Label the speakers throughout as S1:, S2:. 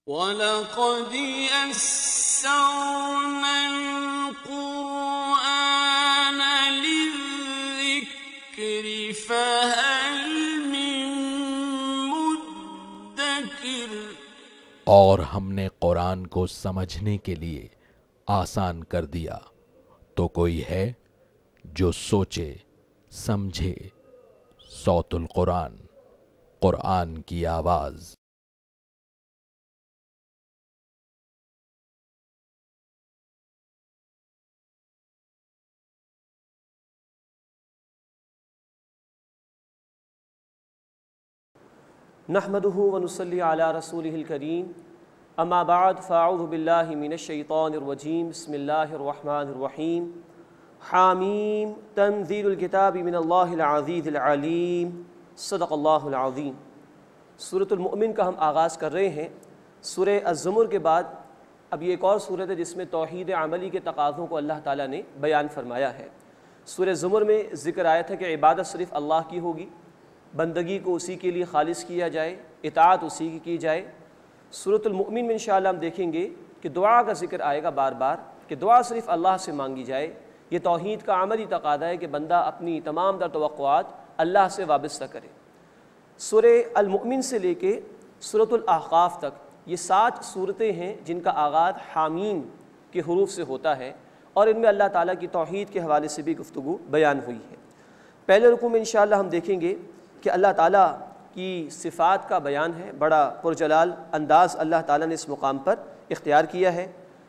S1: وَلَقَدْ يَسَّرْنَا الْقُرْآنَ لِلذِّكْرِ فَهَلْ مِن مُّدَّكِرٍ۔
S2: اور ہم نے قرآن کو سمجھنے کے لیے آسان کر دیا، تو کوئی ہے جو سوچے سمجھے۔ صوت القرآن، قرآن کی آواز۔
S3: نحمده ونصلي على رسوله الكريم اما بعد فاعوذ باللہ من الشیطان الرجیم بسم اللہ الرحمن الرحیم حامیم تنزیل الکتاب من اللہ العزیز العلیم صدق اللہ العظیم۔ سورۃ المؤمن کا ہم آغاز کر رہے ہیں۔ سورہ الزمر کے بعد اب یہ ایک اور سورت ہے جس میں توحید عملی کے تقاضوں کو اللہ تعالیٰ نے بیان فرمایا ہے۔ سورہ زمر میں ذکر آیا تھا کہ عبادت صرف اللہ کی ہوگی، بندگی کو اسی کے لیے خالص کیا جائے، اطاعت اسی کی جائے۔ سورۃ المؤمن میں انشاءاللہ ہم دیکھیں گے کہ دعا کا ذکر آئے گا بار بار، کہ دعا صرف اللہ سے مانگی جائے۔ یہ توحید کا عملی تقاضا ہے کہ بندہ اپنی تمام تر توقعات اللہ سے وابستہ کرے۔ سورہ المؤمن سے لے کے سورۃ الاحقاف تک یہ 7 صورتیں ہیں جن کا آغاز حامیم کے حروف سے ہوتا ہے، اور ان میں اللہ تعالیٰ کی توحید کے حوالے سے بھی گفتگو بیان ہوئی ہے۔ پہلے رکوع میں انشاءاللہ ہم دیکھیں گے کہ اللہ تعالیٰ کی صفات کا بیان ہے، بڑا پرجلال انداز اللہ تعالیٰ نے اس مقام پر اختیار کیا ہے۔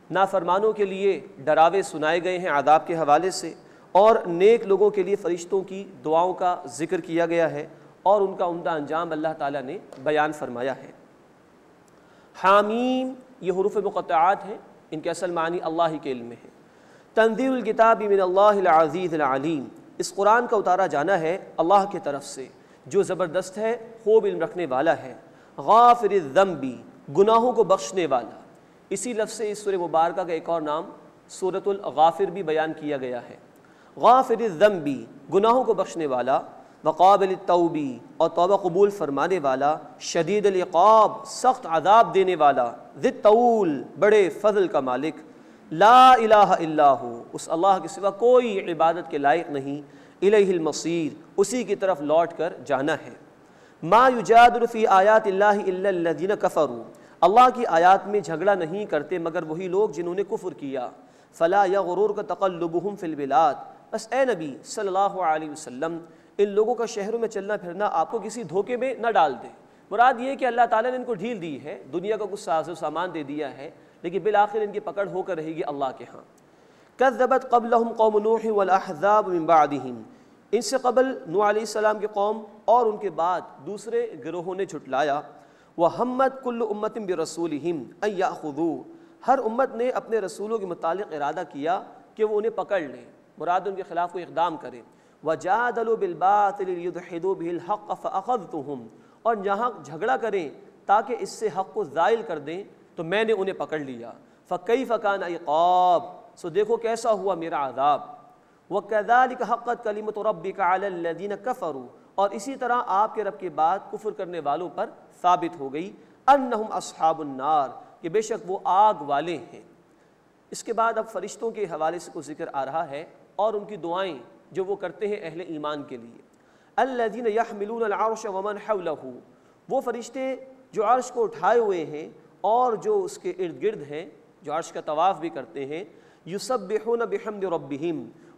S3: نافرمانوں کے لیے ڈراوے سنائے گئے ہیں عذاب کے حوالے سے، اور نیک لوگوں کے لیے فرشتوں کی دعاؤں کا ذکر کیا گیا ہے، اور ان کا عمدہ انجام اللہ تعالیٰ نے بیان فرمایا ہے۔ حامیم یہ حروف مقطعات ہیں، ان کے اصل معنی اللہ ہی کے علم میں ہے۔ تنزیل الکتاب من اللہ العزیز العلیم، اس قرآن کا اتارا جانا ہے اللہ کی طرف سے جو زبردست ہے، خوب علم رکھنے والا ہے۔ غافر الذنب، گناہوں کو بخشنے والا۔ اسی لفظ سے اس سورہ مبارکہ کا ایک اور نام سورۃ الغافر بھی بیان کیا گیا ہے۔ غافر الذنب، گناہوں کو بخشنے والا۔ وقابل التوب، اور توبہ قبول فرمانے والا۔ شدید العقاب، سخت عذاب دینے والا۔ ذی الطول، بڑے فضل کا مالک۔ لا الہ الا ہو، اس اللہ کے سوا کوئی عبادت کے لائق نہیں۔ الیہ المصیر، اسی کی طرف لوٹ کر جانا ہے۔ ما یجادل فی آیات اللہ الا الذین کفروا، اللہ کی آیات میں جھگڑا نہیں کرتے مگر وہی لوگ جنہوں نے کفر کیا۔ فلا یغررک تقلبہم فی البلاد، بس اے نبی صلی اللہ علیہ وسلم ان لوگوں کا شہروں میں چلنا پھرنا آپ کو کسی دھوکے میں نہ ڈال دے۔ مراد یہ کہ اللہ تعالیٰ نے ان کو ڈھیل دی ہے، دنیا کا کچھ ساز و سامان دے دیا ہے، لیکن بالآخر ان کی پکڑ ہو کر رہے گی اللہ کے ہاں۔ کذبت قبلہم قوم نوح والاحزاب من بعدہم، ان سے قبل نوح علیہ السلام کی قوم اور ان کے بعد دوسرے گروہوں نے جھٹلایا۔ وہمت کل امت برسولہم ان یاخذوہ، ہر امت نے اپنے رسولوں کے متعلق ارادہ کیا کہ وہ انہیں پکڑ لیں، مراد ان کے خلاف کوئی اقدام کریں۔ وجادلوا بالباطل لیدحضوا بہ الحق فاخذتہم، اور جہاں جھگڑا کریں تاکہ اس سے حق کو زائل کر دیں تو میں نے انہیں پکڑ لیا۔ فکیف کان عقاب، سو دیکھو کیسا ہوا میرا عذاب۔ وَكَذَلِكَ حَقَّتْ كَلِمَةُ رَبِّكَ عَلَى الَّذِينَ كَفَرُوا، اور اسی طرح آپ کے رب کی بات کفر کرنے والوں پر ثابت ہو گئی۔ أَنَّهُمْ أَصْحَابُ النَّارِ، کہ بے شک وہ آگ والے ہیں۔ اس کے بعد اب فرشتوں کے حوالے سے کچھ ذکر آ رہا ہے، اور ان کی دعائیں جو وہ کرتے ہیں اہل ایمان کے لیے۔ الَّذِينَ يَحْمِلُونَ الْعَرْشَ وَمَنْ حَوْلَهُ، وہ فرشتے جو عرش کو اٹھائے ہوئے ہیں اور جو اس کے ارد گرد ہیں، جو عرش کا طواف بھی کرتے ہیں۔ یسبحون بحمد ربہم،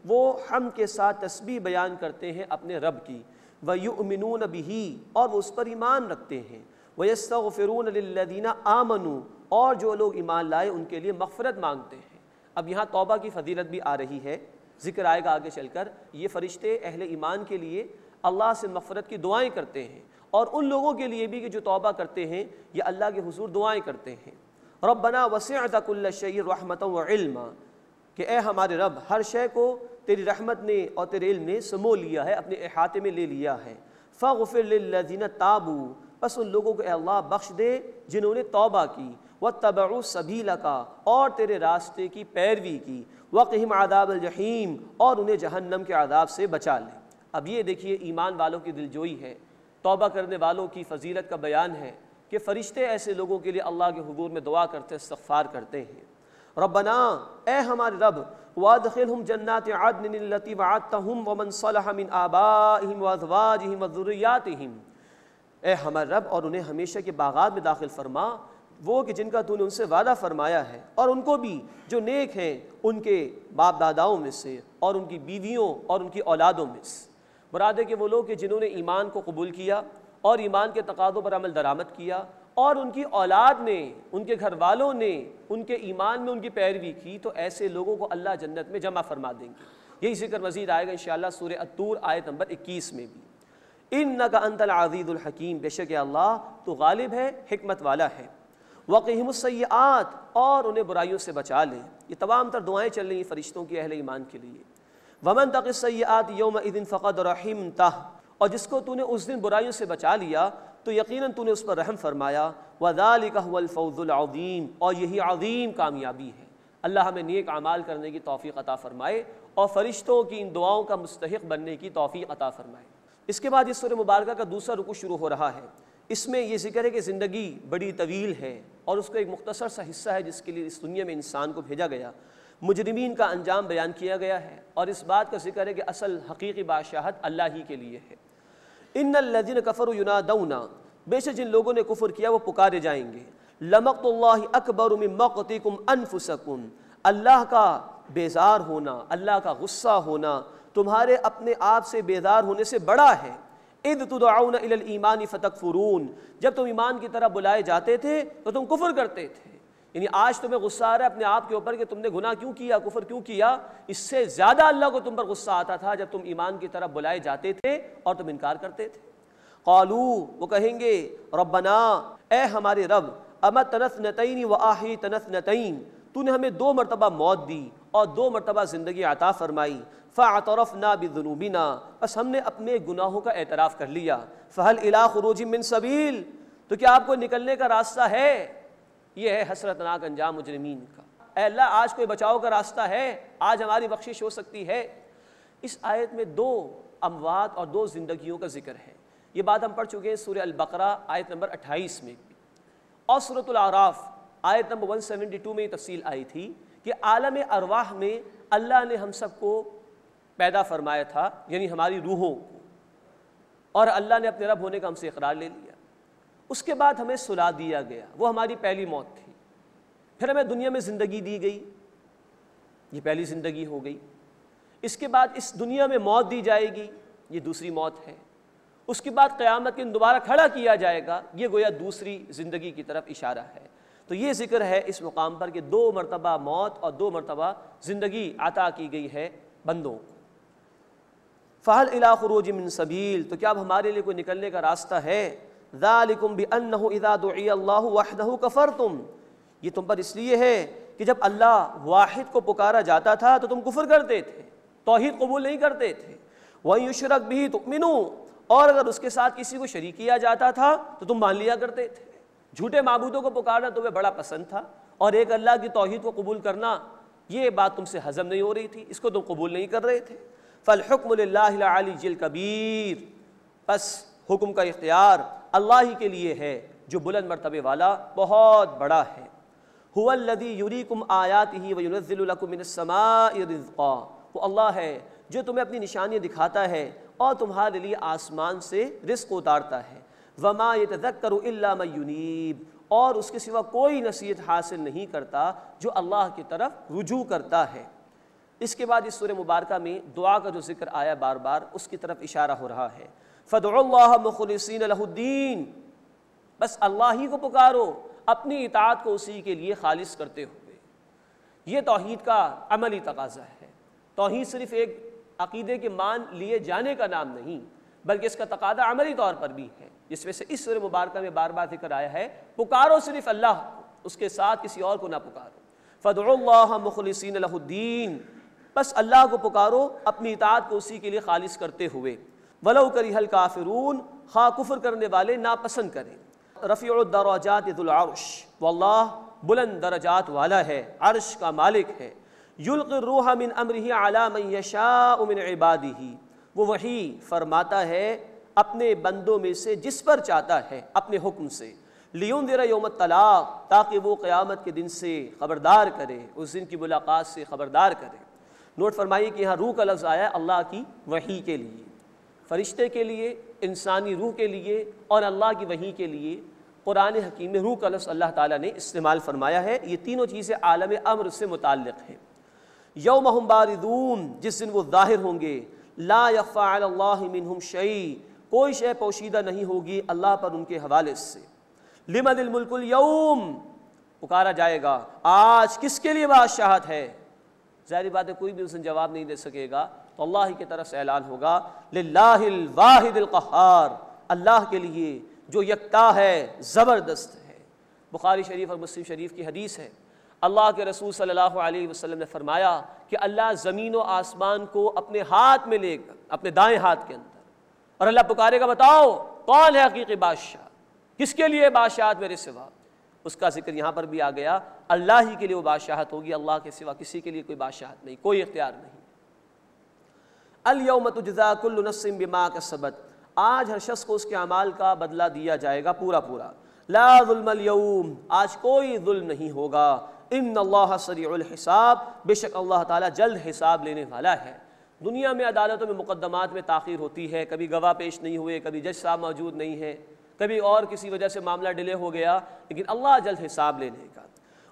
S3: وہ حمد کے ساتھ تسبیح بیان کرتے ہیں اپنے رب کی۔ وَيُؤْمِنُونَ بِهِ، اور وہ اس پر ایمان رکھتے ہیں۔ وَيَسْتَغْفِرُونَ لِلَّذِينَ آمَنُوا، اور جو لوگ ایمان لائے ان کے لیے مغفرت مانگتے ہیں۔ اب یہاں توبہ کی فضیلت بھی آ رہی ہے، ذکر آئے گا آگے چل کر۔ یہ فرشتے اہل ایمان کے لیے اللہ سے مغفرت کی دعائیں کرتے ہیں، اور ان لوگوں کے لیے بھی کہ جو توبہ کرتے ہیں یہ اللہ کے حضور دعائیں کرتے ہیں۔ ربنا وسعت کل شیء رحمۃ وعلما، کہ اے ہمارے رب ہر شے کو تیری رحمت نے اور تیرے علم نے سمو لیا ہے، اپنے احاطے میں لے لیا ہے۔ فاغفر للذین تابوا، بس ان لوگوں کو اے اللہ بخش دے جنہوں نے توبہ کی۔ واتبعوا سبیلک، اور تیرے راستے کی پیروی کی۔ وقہم عذاب الجحیم، اور انہیں جہنم کے عذاب سے بچا لے۔ اب یہ دیکھیے ایمان والوں کی دلجوئی ہے، توبہ کرنے والوں کی فضیلت کا بیان ہے کہ فرشتے ایسے لوگوں کے لیے اللہ کے حضور میں دعا کرتے استغفار کرتے ہیں، ربنا اے ہمارے رب وادخلہم جنات عدن التی وعدتہم ومن صلح من آبائہم وازواجہم وذریاتہم، اے ہمارے رب اور انہیں ہمیشہ کے باغات میں داخل فرما، وہ کہ جن کا تو نے ان سے وعدہ فرمایا ہے، اور ان کو بھی جو نیک ہیں ان کے باپ داداؤں میں سے اور ان کی بیویوں اور ان کی اولادوں میں سے۔ مراد ہے کہ وہ لوگ کہ جنہوں نے ایمان کو قبول کیا اور ایمان کے تقاضوں پر عمل درآمد کیا، اور ان کی اولاد نے، ان کے گھر والوں نے ان کے ایمان میں ان کی پیروی کی، تو ایسے لوگوں کو اللہ جنت میں جمع فرما دیں گے۔ یہی ذکر مزید آئے گا انشاءاللہ سورہ الطور آیت نمبر 21 میں بھی۔ انک انت العزیز الحکیم، بے شک اللہ تو غالب ہے، حکمت والا ہے۔ وقہم السیئات، اور انہیں برائیوں سے بچا لے۔ یہ تمام تر دعائیں چل رہی ہیں فرشتوں کی اہل ایمان کے لیے۔ ومن تق السیئات یومئذ فقد رحمتہ، اور جس کو تو نے اس دن برائیوں سے بچا لیا تو یقیناً تو نے اس پر رحم فرمایا۔ وذالک هو الفوز العظیم، اور یہی عظیم کامیابی ہے۔ اللہ ہمیں نیک اعمال کرنے کی توفیق عطا فرمائے اور فرشتوں کی ان دعاؤں کا مستحق بننے کی توفیق عطا فرمائے۔ اس کے بعد اس سورہ مبارکہ کا دوسرا رکوع شروع ہو رہا ہے۔ اس میں یہ ذکر ہے کہ زندگی بڑی طویل ہے اور اس کا ایک مختصر سا حصہ ہے جس کے لیے اس دنیا میں انسان کو بھیجا گیا۔ مجرمین کا انجام بیان کیا گیا ہے اور اس بات کا ذکر ہے کہ اصل حقیقی بادشاہت اللہ ہی کے لیے ہے۔ ان الذین کفروا ینادون، بے شک جن لوگوں نے کفر کیا وہ پکارے جائیں گے۔ لمقت اللہ اکبر من مقتکم انفسکم، اللہ کا بیزار ہونا، اللہ کا غصہ ہونا تمہارے اپنے آپ سے بیزار ہونے سے بڑا ہے۔ اذ تدعون الی الایمان فتکفرون، جب تم ایمان کی طرف بلائے جاتے تھے تو تم کفر کرتے تھے۔ یعنی آج تمہیں غصہ آ رہا ہے اپنے آپ کے اوپر کہ تم نے گناہ کیوں کیا، کفر کیوں کیا، اس سے زیادہ اللہ کو تم پر غصہ آتا تھا جب تم ایمان کی طرف بلائے جاتے تھے اور تم انکار کرتے تھے۔ قالو، وہ کہیں گے ربنا، اے ہمارے رب، امتنا اثنتین واحییتنا اثنتین، تو نے ہمیں 2 مرتبہ موت دی اور 2 مرتبہ زندگی عطا فرمائی۔ فاعترفنا بذنوبنا، بس ہم نے اپنے گناہوں کا اعتراف کر لیا۔ فہل الی خروج من سبیل، تو کیا آپ کو نکلنے کا راستہ ہے؟ یہ ہے حسرتناک انجام مجرمین کا۔ اے اللہ آج کوئی بچاؤ کا راستہ ہے، آج ہماری بخشش ہو سکتی ہے۔ اس آیت میں 2 اموات اور 2 زندگیوں کا ذکر ہے۔ یہ بات ہم پڑھ چکے ہیں سورہ البقرہ آیت نمبر 28 میں بھی، اور سورۃ الاعراف آیت نمبر 172 میں یہ تفصیل آئی تھی کہ عالم ارواح میں اللہ نے ہم سب کو پیدا فرمایا تھا، یعنی ہماری روحوں کو، اور اللہ نے اپنے رب ہونے کا ہم سے اقرار لے لیا۔ اس کے بعد ہمیں سلا دیا گیا، وہ ہماری پہلی موت تھی۔ پھر ہمیں دنیا میں زندگی دی گئی، یہ پہلی زندگی ہو گئی۔ اس کے بعد اس دنیا میں موت دی جائے گی، یہ دوسری موت ہے۔ اس کے بعد قیامت کے دن دوبارہ کھڑا کیا جائے گا، یہ گویا دوسری زندگی کی طرف اشارہ ہے۔ تو یہ ذکر ہے اس مقام پر کہ 2 مرتبہ موت اور 2 مرتبہ زندگی عطا کی گئی ہے بندوں کو۔ فہل الی خروج من سبیل، تو کیا اب ہمارے لیے کوئی نکلنے کا راستہ ہے؟ ذالکم بانہ اذا دعی اللہ وحدہ کفرتم، یہ تم پر اس لیے ہے کہ جب اللہ واحد کو پکارا جاتا تھا تو تم کفر کرتے تھے، توحید قبول نہیں کرتے تھے۔ وَإِن يُشْرَكْ بِهِ تُؤْمِنُوا، اور اگر اس کے ساتھ کسی کو شریک کیا جاتا تھا تو تم مان لیا کرتے تھے۔ جھوٹے معبودوں کو پکارنا تمہیں بڑا پسند تھا، اور ایک اللہ کی توحید کو قبول کرنا یہ بات تم سے ہضم نہیں ہو رہی تھی، اس کو تم قبول نہیں کر رہے تھے۔ فالحکم للہ العلی الکبیر، بس حکم کا اختیار اللہ ہی کے لیے ہے جو بلند مرتبے والا بہت بڑا ہے۔ هو الذی یریکم آیاتہ وینزل لکم من السماء رزقا، وہ اللہ ہے جو تمہیں اپنی نشانیاں دکھاتا ہے اور تمہارے لیے آسمان سے رزق اتارتا ہے۔ وما یتذکر الا من ینیب، اور اس کے سوا کوئی نصیحت حاصل نہیں کرتا جو اللہ کی طرف رجوع کرتا ہے۔ اس کے بعد اس سورہ مبارکہ میں دعا کا جو ذکر آیا بار بار، اس کی طرف اشارہ ہو رہا ہے۔ فادعوا اللہ مخلصین لہ الدین، بس اللہ ہی کو پکارو اپنی اطاعت کو اسی کے لیے خالص کرتے ہوئے۔ یہ توحید کا عملی تقاضا ہے۔ توحید صرف ایک عقیدے کے مان لیے جانے کا نام نہیں، بلکہ اس کا تقاضا عملی طور پر بھی ہے، جس میں سے اس سورہ مبارکہ میں بار بار ذکر آیا ہے پکارو صرف اللہ کو، اس کے ساتھ کسی اور کو نہ پکارو۔ فادعوا اللہ مخلصین لہ الدین، بس اللہ کو پکارو اپنی اطاعت کو اسی کے لیے خالص کرتے ہوئے۔ ولو کرہ الکافرون، خواہ کفر کرنے والے ناپسند کریں۔ رفیع الدرجات ذو العرش، واللہ بلند درجات والا ہے، عرش کا مالک ہے۔ یلقی الروح من امرہ علی من یشاء من عبادہ، وہ وحی فرماتا ہے اپنے بندوں میں سے جس پر چاہتا ہے اپنے حکم سے۔ لیُنذِرَ یوم الطلاق، تاکہ وہ قیامت کے دن سے خبردار کرے، اس دن کی ملاقات سے خبردار کرے۔ نوٹ فرمائیے کہ یہاں روح کا لفظ آیا ہے اللہ کی وحی کے لیے، فرشتے کے لیے، انسانی روح کے لیے اور اللہ کی وحی کے لیے قرآن حکیم میں روح کا لفظ اللہ تعالیٰ نے استعمال فرمایا ہے۔ یہ تینوں چیزیں عالم امر سے متعلق ہیں۔ یوم ہم باردون، جس دن وہ ظاہر ہوں گے، لا یخفی علی اللہ منہم شیء، کوئی شے پوشیدہ نہیں ہوگی اللہ پر ان کے حوالے سے۔ لمن الملک اليوم، پکارا جائے گا آج کس کے لیے بادشاہت ہے؟ ظاہری بات ہے کوئی بھی اس دن جواب نہیں دے سکے گا، تو اللہ ہی کی طرف سے اعلان ہوگا للہ الواحد القہار، اللہ کے لیے جو یکتا ہے، زبردست ہے۔ بخاری شریف اور مسلم شریف کی حدیث ہے، اللہ کے رسول صلی اللہ علیہ وسلم نے فرمایا کہ اللہ زمین و آسمان کو اپنے ہاتھ میں لے کر، اپنے دائیں ہاتھ کے اندر، اور اللہ پکارے گا بتاؤ کون ہے حقیقی بادشاہ، کس کے لیے بادشاہت میرے سوا؟ اس کا ذکر یہاں پر بھی آ گیا، اللہ ہی کے لیے وہ بادشاہت ہوگی، اللہ کے سوا کسی کے لیے کوئی بادشاہت نہیں، کوئی اختیار نہیں۔ الیوم تجزا کل نفس بما کسبت، آج ہر شخص کو اس کے اعمال کا بدلہ دیا جائے گا پورا پورا۔ لا ظلم اليوم، آج کوئی ظلم نہیں ہوگا۔ ان اللہ سریع الحساب، بے شک اللہ تعالیٰ جلد حساب لینے والا ہے۔ دنیا میں عدالتوں میں مقدمات میں تاخیر ہوتی ہے، کبھی گواہ پیش نہیں ہوئے، کبھی جج صاحب موجود نہیں ہے، کبھی اور کسی وجہ سے معاملہ ڈیلے ہو گیا، لیکن اللہ جلد حساب لے لے گا۔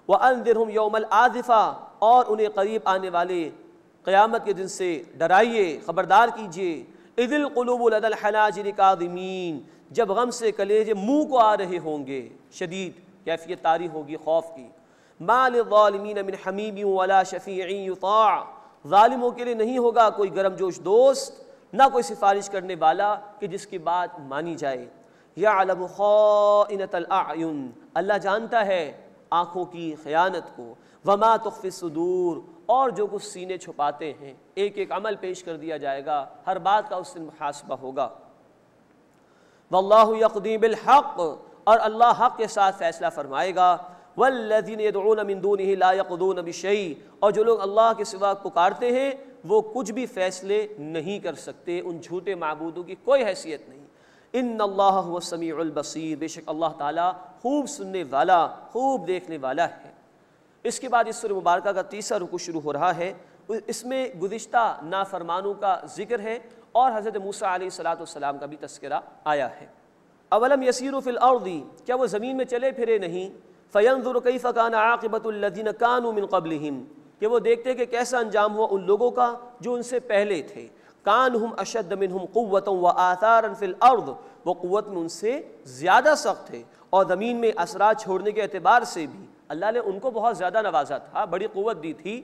S3: وَأَنذِرْهُمْ يَوْمَ الْآزِفَةِ، اور انہیں قریب آنے والے قیامت کے دن سے ڈرائیے، خبردار کیجیے۔ اِذِ الْقُلُوبُ لَدَى الْحَنَاجِرِ كَاظِمِينَ، جب غم سے کلیجے منہ کو آ رہے ہوں گے، شدید کیفیت طاری ہوگی خوف کی۔ مَا لِلظَّالِمِينَ مِنْ حَمِيمٍ وَلَا شَفِيعٍ يُطَاعُ، ظالموں کے لیے نہیں ہوگا کوئی گرم جوش دوست، نہ کوئی سفارش کرنے والا کہ جس کی بات مانی جائے۔ یعلم خائنۃ الاعین، اللہ جانتا ہے آنکھوں کی خیانت کو۔ وما تخفی الصدور، اور جو کچھ سینے چھپاتے ہیں، ایک ایک عمل پیش کر دیا جائے گا، ہر بات کا اس دن محاسبہ ہوگا۔ واللہ یقضی بالحق، اور اللہ حق کے ساتھ فیصلہ فرمائے گا۔ والذین یدعون من دونہ لا یقضون بشیء، اور جو لوگ اللہ کے سوا پکارتے ہیں وہ کچھ بھی فیصلے نہیں کر سکتے، ان جھوٹے معبودوں کی کوئی حیثیت نہیں۔ ان اللہ هو السمیع البصیر، بے شک اللہ تعالیٰ خوب سننے والا، خوب دیکھنے والا ہے۔ اس کے بعد اس سورہ مبارکہ کا تیسرا رکوع شروع ہو رہا ہے، اس میں گزشتہ نافرمانوں کا ذکر ہے اور حضرت موسیٰ علیہ السلام کا بھی تذکرہ آیا ہے۔ اولم یسیروا فی الارض، کیا وہ زمین میں چلے پھرے نہیں؟ فینظروا کیف کان عاقبۃ الذین کانوا من قبلہم، کہ وہ دیکھتے کہ کیسا انجام ہوا ان لوگوں کا جو ان سے پہلے تھے۔ کانہم اشد منہم قوۃ وآثارا فی الارض، وہ قوت میں ان سے زیادہ سخت تھے اور زمین میں اثرات چھوڑنے کے اعتبار سے بھی اللہ نے ان کو بہت زیادہ نوازا تھا، بڑی قوت دی تھی،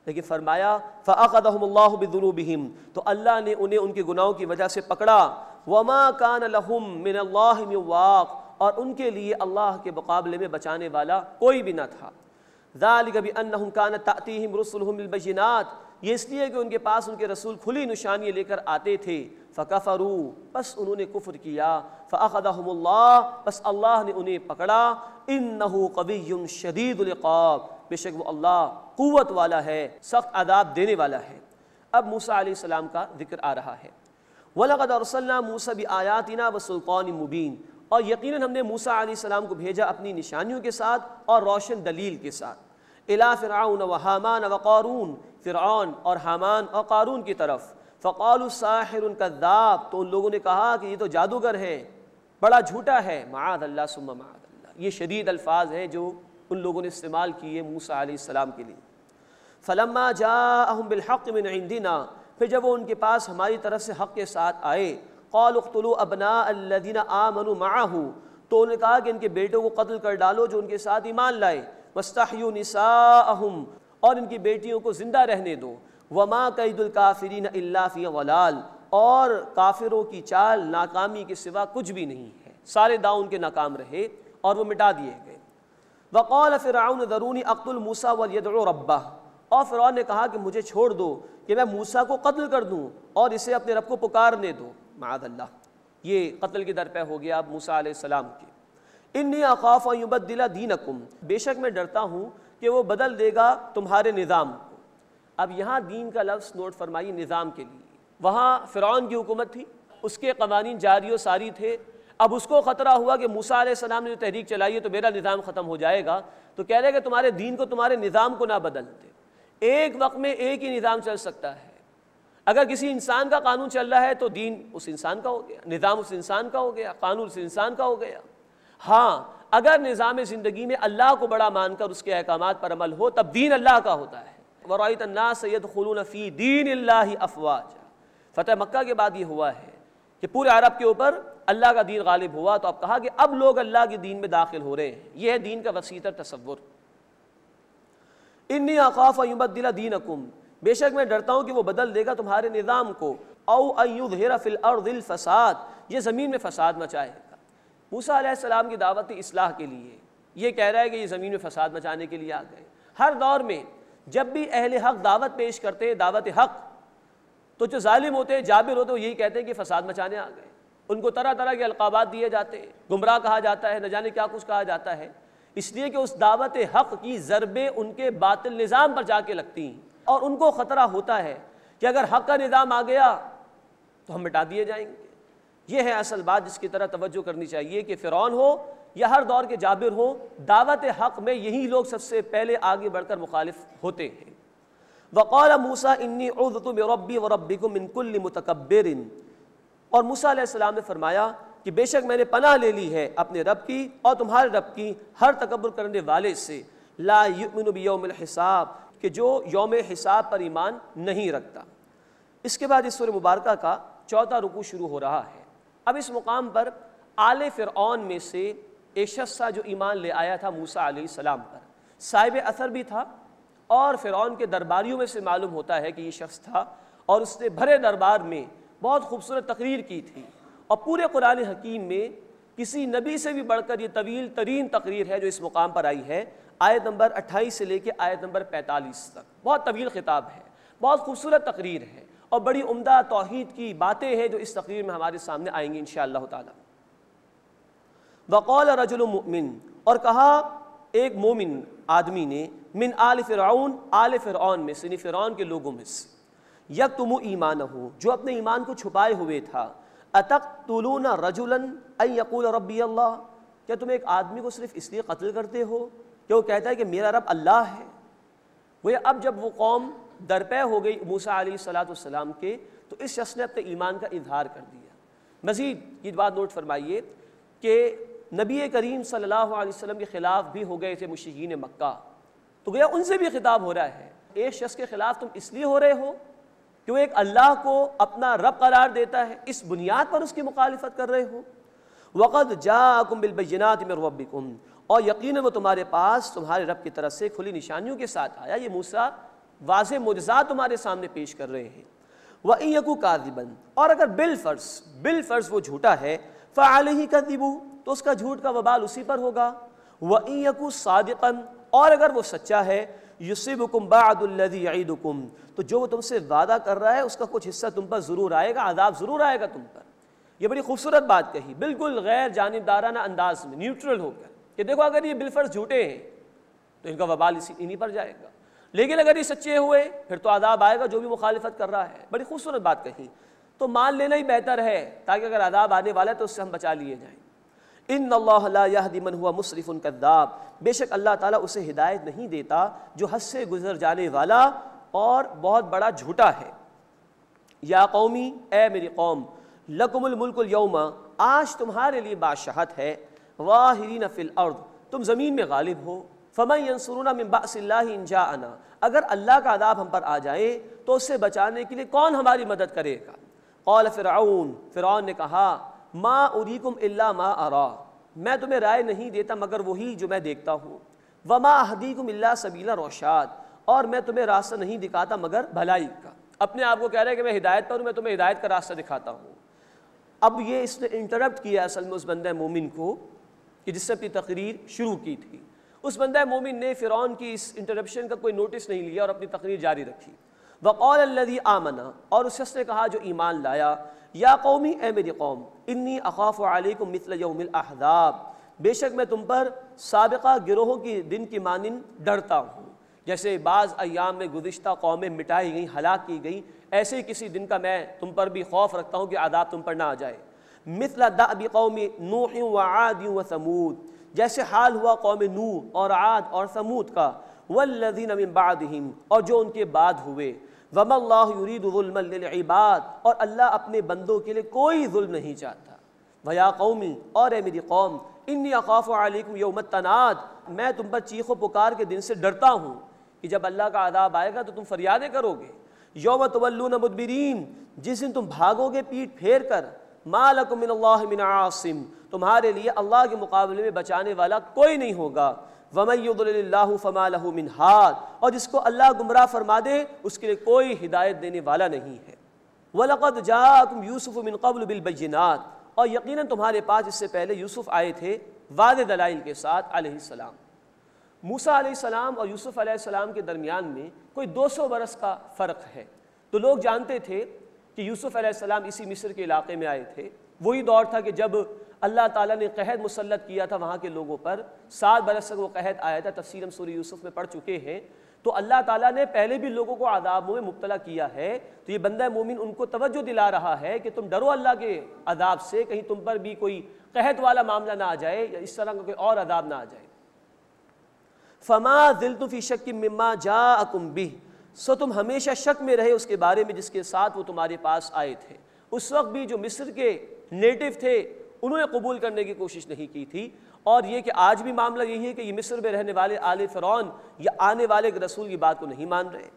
S3: لیکن فرمایا فأخذہم اللہ بذنوبہم، تو اللہ نے انہیں ان کے گناہوں کی وجہ سے پکڑا۔ وما کان لہم من اللہ من واق، اور ان کے لیے اللہ کے مقابلے میں بچانے والا کوئی بھی نہ تھا۔ ذالک بانہم کانت تأتیہم رسلہم بالبینات، یہ اس لیے کہ ان کے پاس ان کے رسول کھلی نشانیاں لے کر آتے تھے۔ فکفروا، بس انہوں نے کفر کیا۔ فاخذہم اللہ، بس اللہ نے انہیں پکڑا۔ انہ قوی شدید العقاب، بے شک وہ اللہ قوت والا ہے، سخت عذاب دینے والا ہے۔ اب موسیٰ علیہ السلام کا ذکر آ رہا ہے۔ وَلَقَدْ أَرْسَلْنَا مُوسَىٰ بِآيَاتِنَا وَسُلْطَانٍ مُبِينٍ، اور یقیناً ہم نے موسیٰ علیہ السلام کو بھیجا اپنی نشانیوں کے ساتھ اور روشن دلیل کے ساتھ۔ إِلَىٰ فِرْعَوْنَ وَحَامَانَ وَقَارُونَ، فرعون اور حامان اور قارون کی طرف۔ فَقَالُوا سَاحِرٌ كَذَّابٌ، تو ان لوگوں نے کہا کہ یہ تو جادوگر ہے، بڑا جھوٹا ہے۔ معاذ اللہ ثم معاذ اللہ، یہ شدید الفاظ ہیں جو ان لوگوں نے استعمال کیے موسیٰ علیہ السلام کے لیے۔ فَلَمَّا جَاءَهُم بِالْحَقِّ مِنْ عِنْدِنَا، پھر جب وہ ان کے پاس ہماری طرف سے حق کے ساتھ آئے، قَالُوا اقْتُلُوا أَبْنَاءَ الَّذِينَ آمَنُوا مَعَهُ، تو انہوں نے کہا کہ ان کے بیٹوں کو قتل کر ڈالو جو ان کے ساتھ ایمان لائے۔ وَاسْتَحْيُوا نِسَاءَهُمْ، اور ان کی بیٹیوں کو زندہ رہنے دو۔ وَمَا كَيْدُ الْكَافِرِينَ إِلَّا فِي ضَلَالٍ، اور کافروں کی چال ناکامی کے سوا کچھ بھی نہیں ہے، سارے داؤں ان کے ناکام رہے اور وہ مٹا دیے گئے۔ وَقَالَ فِرْعَوْنُ ذَرُونِي أَقْتُلْ مُوسَىٰ وَلْيَدْعُ رَبَّهُ، اور فرعون نے کہا کہ مجھے چھوڑ دو کہ میں موسیٰ کو قتل کر دوں اور اسے اپنے رب کو پکارنے دو۔ معاذ اللہ، یہ قتل کی درپے ہو گیا اب موسیٰ علیہ السلام کے۔ انی اخاف ان یبدل دینکم، بے شک میں ڈرتا ہوں کہ وہ بدل دے گا تمہارے نظام کو۔ اب یہاں دین کا لفظ نوٹ فرمائیے، نظام کے لیے۔ وہاں فرعون کی حکومت تھی، اس کے قوانین جاری و ساری تھے، اب اس کو خطرہ ہوا کہ موسیٰ علیہ السلام نے جو تحریک چلائی ہے تو میرا نظام ختم ہو جائے گا، تو کہہ رہے کہ تمہارے دین کو تمہارے نظام کو نہ بدلتے، ایک وقت میں ایک ہی نظام چل سکتا ہے۔ اگر کسی انسان کا قانون چل رہا ہے تو دین اس انسان کا ہو گیا، نظام اس انسان کا ہو گیا، قانون اس انسان کا ہو گیا۔ ہاں اگر نظام زندگی میں اللہ کو بڑا مان کر اس کے احکامات پر عمل ہو تب دین اللہ کا ہوتا ہے۔ وَرَأَيْتَ النَّاسَ يَدْخُلُونَ فِي دِينِ اللَّهِ أَفْوَاجًا، فتح مکہ کے بعد یہ ہوا ہے کہ پورے عرب کے اوپر اللہ کا دین غالب ہوا، تو اب کہا کہ اب لوگ اللہ کے دین میں داخل ہو رہے ہیں۔ یہ ہے دین کا وسیع تر تصور۔ انی اخاف ان یبدل دینکم، بے شک میں ڈرتا ہوں کہ وہ بدل دے گا تمہارے نظام کو، او ان یظہر فی الارض الفساد، یہ زمین میں فساد مچائے گا۔ موسیٰ علیہ السلام کی دعوت اصلاح کے لیے، یہ کہہ رہا ہے کہ یہ زمین میں فساد مچانے کے لیے آ گئے۔ ہر دور میں جب بھی اہل حق دعوت پیش کرتے ہیں، دعوت حق، تو جو ظالم ہوتے ہیں، جابر ہوتے ہیں، وہ یہی کہتے ہیں کہ فساد مچانے آ گئے۔ ان کو طرح طرح کے القابات دیے جاتے ہیں، گمراہ کہا جاتا ہے، نہ جانے کیا کچھ کہا جاتا ہے، اس لیے کہ اس دعوت حق کی ضربیں ان کے باطل نظام پر جا کے لگتی ہیں، اور ان کو خطرہ ہوتا ہے کہ اگر حق کا نظام آ گیا تو ہم مٹا دیے جائیں گے۔ یہ ہے اصل بات جس کی طرح توجہ کرنی چاہیے کہ فرعون ہو یا ہر دور کے جابر ہو، دعوت حق میں یہی لوگ سب سے پہلے آگے بڑھ کر مخالف ہوتے ہیں۔ وقال موسیٰ انی عوذت بربی وربکم من کل متکبر، اور موسیٰ علیہ السلام نے فرمایا کہ بے شک میں نے پناہ لے لی ہے اپنے رب کی اور تمہارے رب کی ہر تکبر کرنے والے سے، لا یؤمن بیوم الحساب، کہ جو یوم حساب پر ایمان نہیں رکھتا۔ اس کے بعد اس سورہ مبارکہ کا چوتھا رکوع شروع ہو رہا ہے۔ اب اس مقام پر آل فرعون میں سے ایک شخص تھا جو ایمان لے آیا تھا موسیٰ علیہ السلام پر، صاحب اثر بھی تھا، اور فرعون کے درباریوں میں سے معلوم ہوتا ہے کہ یہ شخص تھا، اور اس نے بھرے دربار میں بہت خوبصورت تقریر کی تھی، اور پورے قرآن حکیم میں کسی نبی سے بھی بڑھ کر یہ طویل ترین تقریر ہے جو اس مقام پر آئی ہے، آیت نمبر 28 سے لے کے آیت نمبر 45 تک۔ بہت طویل خطاب ہے، بہت خوبصورت تقریر ہے، اور بڑی عمدہ توحید کی باتیں ہیں جو اس تقریر میں ہمارے سامنے آئیں گی انشاءاللہ تعالی۔ وقال رجل مؤمن، اور کہا ایک مومن آدمی نے، من آل فرعون، آل فرعون میں سے، یعنی فرعون کے لوگوں میں سے، یکتم ایمانہ، جو اپنے ایمان کو چھپائے ہوئے تھا، اتقتلون رجلا ان یقول ربی اللہ، کیا تم ایک آدمی کو صرف اس لیے قتل کرتے ہو کہ وہ کہتا ہے کہ میرا رب اللہ ہے؟ وہ اب جب وہ قوم درپے ہو گئی موسیٰ علیہ السلام کے، تو اس شخص نے اپنے ایمان کا اظہار کر دیا۔ مزید یہ بات نوٹ فرمائیے کہ نبی کریم صلی اللہ علیہ وسلم کے خلاف بھی ہو گئے تھے مشرکین مکہ، تو گویا ان سے بھی خطاب ہو رہا ہے، ایک شخص کے خلاف تم اس لیے ہو رہے ہو کہ وہ ایک اللہ کو اپنا رب قرار دیتا ہے، اس بنیاد پر اس کی مخالفت کر رہے ہو۔ وَقَدْ جَاءَكُمْ بِالْبَيِّنَاتِ مِنْ رَبِّكُمْ، اور یقیناً وہ تمہارے پاس تمہارے رب کی طرف سے کھلی نشانیوں کے ساتھ آیا، یہ موسیٰ واضح معجزات تمہارے سامنے پیش کر رہے ہیں۔ وَإِن يَكُ كَاذِبًا، اور اگر بالفرض وہ جھوٹا ہے، فَعَلَيْهِ كَذِبُ، تو اس کا جھوٹ کا وبال اسی پر ہوگا۔ وَإِن يَكُ صَادِقًا، اور اگر وہ سچا ہے، يُصِيبُكُمْ بَعْضُ الَّذِي يَعِدُكُمْ، تو جو وہ تم سے وعدہ کر رہا ہے اس کا کچھ حصہ تم پر ضرور آئے گا، عذاب ضرور آئے گا تم پر۔ یہ بڑی خوبصورت بات کہی، بالکل غیر جانبدارانہ انداز میں، نیوٹرل ہو کر، کہ دیکھو اگر یہ بالفرض جھوٹے ہیں تو ان کا وبال انہی پر جائے گا، لیکن اگر یہ سچے ہوئے پھر تو عذاب آئے گا جو بھی مخالفت کر رہا ہے۔ بڑی خوبصورت بات کہی، تو مان لینا ہی بہتر ہے تاکہ اگر عذاب آنے والا ہے تو اس سے ہم بچا لیے جائیں۔ ان اللہ لا یہدی من ہوا مسرف کذاب، بے شک اللہ تعالیٰ اسے ہدایت نہیں دیتا جو حد سے گزر جانے والا اور بہت بڑا جھوٹا ہے۔ یا قومی، اے میری قوم، لکم الملک اليوم، آج تمہارے لیے بادشاہت ہے، ظاہرین فی الارض، تم زمین میں غالب ہو، فمن ینصرنا من بأس اللہ ان جاءنا، اگر اللہ کا عذاب ہم پر آ جائے تو اس سے بچانے کے لیے کون ہماری مدد کرے گا؟ قال فرعون نے کہا، ما اریکم الا ما ارا، میں تمہیں رائے نہیں دیتا مگر وہی جو میں دیکھتا ہوں، وما اہدیکم الا سبیل رشاد، اور میں تمہیں راستہ نہیں دکھاتا مگر بھلائی کا۔ اپنے آپ کو کہہ رہا ہے کہ میں ہدایت پر ہوں، میں تمہیں ہدایت کا راستہ دکھاتا ہوں۔ اب یہ اس نے انٹرپٹ کیا اصل میں اس بندہ مومن کو کہ جس سے اپنی تقریر شروع کی تھی، اس بندہ مومن نے فرعون کی اس انٹرپشن کا کوئی نوٹس نہیں لیا اور اپنی تقریر جاری رکھی۔ وقال الذی آمن، اور اس شخص نے کہا جو ایمان لایا، یا قومی، اے میری قوم، انی اخاف علیکم مثل یوم الاحزاب، بے شک میں تم پر سابقہ گروہوں کی دن کی مانند ڈرتا ہوں، جیسے بعض ایام میں گزشتہ قومیں مٹائی گئیں، ہلاک کی گئیں، ایسے ہی کسی دن کا میں تم پر بھی خوف رکھتا ہوں کہ عذاب تم پر نہ آ جائے۔ مثل دأب قوم نوح وعاد وثمود، جیسے حال ہوا قوم نوح اور عاد اور ثمود کا، والذین من بعدہم، اور جو ان کے بعد ہوئے، وما اللہ یرید ظلما للعباد، اور اللہ اپنے بندوں کے لیے کوئی ظلم نہیں چاہتا، ویا قومی، اور اے میری قوم، انی اخاف علیکم یوم التناد، میں تم پر چیخ و پکار کے دن سے ڈرتا ہوں کہ جب اللہ کا عذاب آئے گا تو تم فریادیں کرو گے، یوم تولون مدبرین، جس دن تم بھاگو گے پیٹ پھیر کر، ما لکم من اللہ من عاصم، تمہارے لیے اللہ کے مقابلے میں بچانے والا کوئی نہیں ہوگا، ومن یضلل اللہ فما لہ من ہاد، اور جس کو اللہ گمراہ فرما دے اس کے لیے کوئی ہدایت دینے والا نہیں ہے، وَلَقَدْ جَاءَكُمْ يُوسُفُ مِنْ قَبْلُ بِالْبَيِّنَاتِ، اور یقیناً تمہارے پاس اس سے پہلے یوسف آئے تھے واضح دلائل کے ساتھ علیہ السلام۔ موسیٰ علیہ السلام اور یوسف علیہ السلام کے درمیان میں کوئی 200 برس کا فرق ہے، تو لوگ جانتے تھے کہ یوسف علیہ السلام اسی مصر کے علاقے میں آئے تھے، وہی دور تھا کہ جب اللہ تعالیٰ نے قحط مسلط کیا تھا وہاں کے لوگوں پر، 7 برس تک وہ قحط آیا تھا، تفسیر ہم سورہ یوسف میں پڑھ چکے ہیں، تو اللہ تعالیٰ نے پہلے بھی لوگوں کو عذابوں میں مبتلا کیا ہے، تو یہ بندہ مومن ان کو توجہ دلا رہا ہے کہ تم ڈرو اللہ کے عذاب سے، کہیں تم پر بھی کوئی قحط والا معاملہ نہ آ جائے یا اس طرح کا کوئی اور عذاب نہ آ جائے۔ فما زلتم فی شک مما جاءکم بہ، سو تم ہمیشہ شک میں رہے اس کے بارے میں جس کے ساتھ وہ تمہارے پاس آئے تھے۔ اس وقت بھی جو مصر کے نیٹو تھے انہوں نے قبول کرنے کی کوشش نہیں کی تھی، اور یہ کہ آج بھی معاملہ یہی ہے کہ یہ مصر میں رہنے والے آل فرعون یا آنے والے رسول کی بات کو نہیں مان رہے۔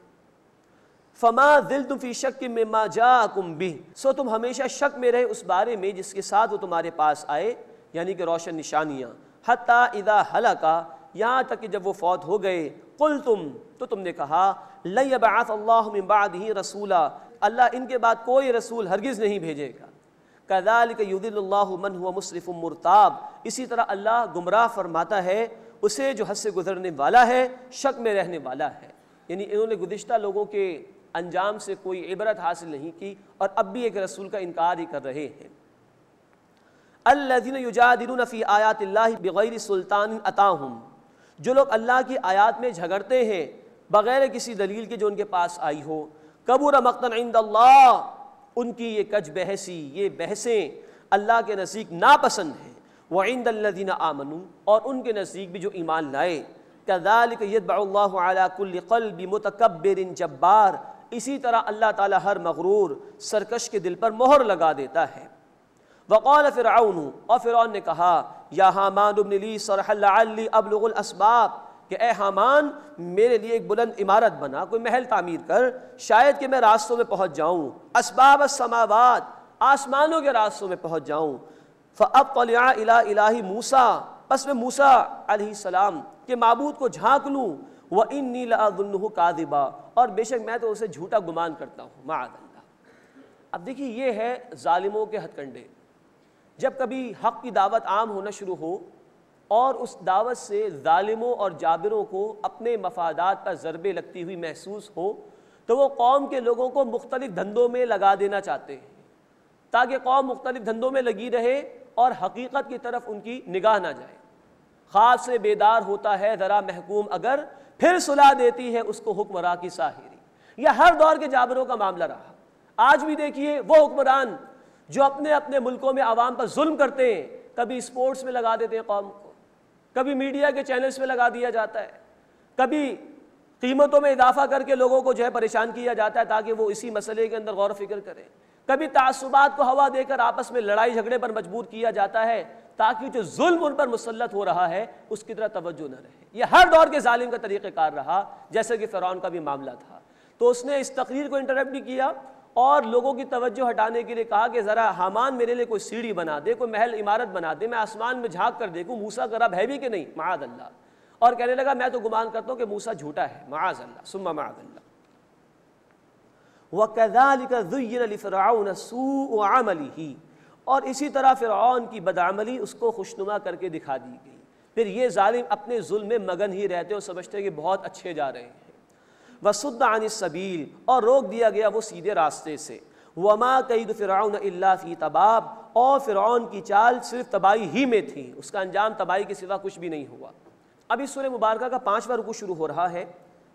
S3: فما زلتم فی شک مما جاءکم بہ، سو تم ہمیشہ شک میں رہے اس بارے میں جس کے ساتھ وہ تمہارے پاس آئے، یعنی کہ روشن نشانیاں، حتی اذا ہلکا، یہاں تک کہ جب وہ فوت ہو گئے، قلتم، تو تم نے کہا، لن یبعث اللہ من بعدہ رسولا، اللہ ان کے بعد کوئی رسول ہرگز نہیں بھیجے گا، کذالک یضل اللہ من هو مسرف مرتاب، اسی طرح اللہ گمراہ فرماتا ہے اسے جو حد سے گزرنے والا ہے، شک میں رہنے والا ہے، یعنی انہوں نے گزشتہ لوگوں کے انجام سے کوئی عبرت حاصل نہیں کی اور اب بھی ایک رسول کا انکار ہی کر رہے ہیں۔ الذین یجادلون فی آیات اللہ بغیر سلطان اتاہم، جو لوگ اللہ کی آیات میں جھگڑتے ہیں بغیر کسی دلیل کے جو ان کے پاس آئی ہو، کبر مقتا عند اللہ، ان کی یہ کج بحثی، یہ بحثیں اللہ کے نزدیک ناپسند ہیں، وعند الذین آمنوا، اور ان کے نزدیک بھی جو ایمان لائے، کذالک یطبع اللہ علی کل قلب متکبر جبار، اسی طرح اللہ تعالیٰ ہر مغرور سرکش کے دل پر مہر لگا دیتا ہے۔ وقال فرعون، اور فرعون نے کہا، یا حامان ابن لی صرحا لعلی ابلغ الاسباب، کہ اے حامان میرے لیے ایک بلند عمارت بنا، کوئی محل تعمیر کر، شاید کہ میں راستوں میں پہنچ جاؤں، اسباب السماوات، آسمانوں کے راستوں میں پہنچ جاؤں، فاطلع الی الہ موسیٰ، پس میں موسیٰ علیہ السلام کے معبود کو جھانک لوں، وانی لاظنہ کاذبا، اور بے شک میں تو اسے جھوٹا گمان کرتا ہوں، معاذ اللہ۔ اب دیکھیے یہ ہے ظالموں کے ہتھ کنڈے، جب کبھی حق کی دعوت عام ہونا شروع ہو اور اس دعوت سے ظالموں اور جابروں کو اپنے مفادات پر ضربے لگتی ہوئی محسوس ہو تو وہ قوم کے لوگوں کو مختلف دھندوں میں لگا دینا چاہتے ہیں تاکہ قوم مختلف دھندوں میں لگی رہے اور حقیقت کی طرف ان کی نگاہ نہ جائے۔ خواب سے بیدار ہوتا ہے ذرا محکوم اگر، پھر سلا دیتی ہے اس کو حکمراں کی ساحری۔ یہ ہر دور کے جابروں کا معاملہ رہا۔ آج بھی دیکھیے وہ حکمران جو اپنے اپنے ملکوں میں عوام پر ظلم کرتے ہیں، کبھی اسپورٹس میں لگا دیتے ہیں قوم کو، کبھی میڈیا کے چینلز میں لگا دیا جاتا ہے، کبھی قیمتوں میں اضافہ کر کے لوگوں کو جو ہے پریشان کیا جاتا ہے تاکہ وہ اسی مسئلے کے اندر غور و فکر کریں، کبھی تعصبات کو ہوا دے کر آپس میں لڑائی جھگڑے پر مجبور کیا جاتا ہے تاکہ جو ظلم ان پر مسلط ہو رہا ہے اس کی طرح توجہ نہ رہے۔ یہ ہر دور کے ظالم کا طریقہ کار رہا، جیسے کہ فرعون کا بھی معاملہ تھا۔ تو اس نے اس تقریر کو انٹرپٹ بھی کیا اور لوگوں کی توجہ ہٹانے کے لیے کہا کہ ذرا حامان میرے لیے کوئی سیڑھی بنا دے، کوئی محل عمارت بنا دے، میں آسمان میں جھانک کر دیکھوں موسیٰ کا رب ہے بھی کہ نہیں، معاذ اللہ۔ اور کہنے لگا میں تو گمان کرتا ہوں کہ موسیٰ جھوٹا ہے، معاذ اللہ ثم معاذ اللہ۔ وَكَذَلِكَ زُيِّنَ لِفِرْعَوْنَ سُوءُ عَمَلِهِ، اور اسی طرح فرعون کی بدعملی اس کو خوشنما کر کے دکھا دی گئی۔ پھر یہ ظالم اپنے ظلم میں مگن ہی رہتے اور سمجھتے کہ بہت اچھے جا رہے ہیں۔ وَصُدَّ عَنِ السَّبِيلِ، اور روک دیا گیا وہ سیدھے راستے سے۔ وَمَا كَيْدُ فِرْعَوْنَ إِلَّا فِي تَبَابٍ، اور فرعون کی چال صرف تباہی ہی میں تھی، اس کا انجام تباہی کے سوا کچھ بھی نہیں ہوا۔ اب اس سورہ مبارکہ کا 5واں رکوع شروع ہو رہا ہے،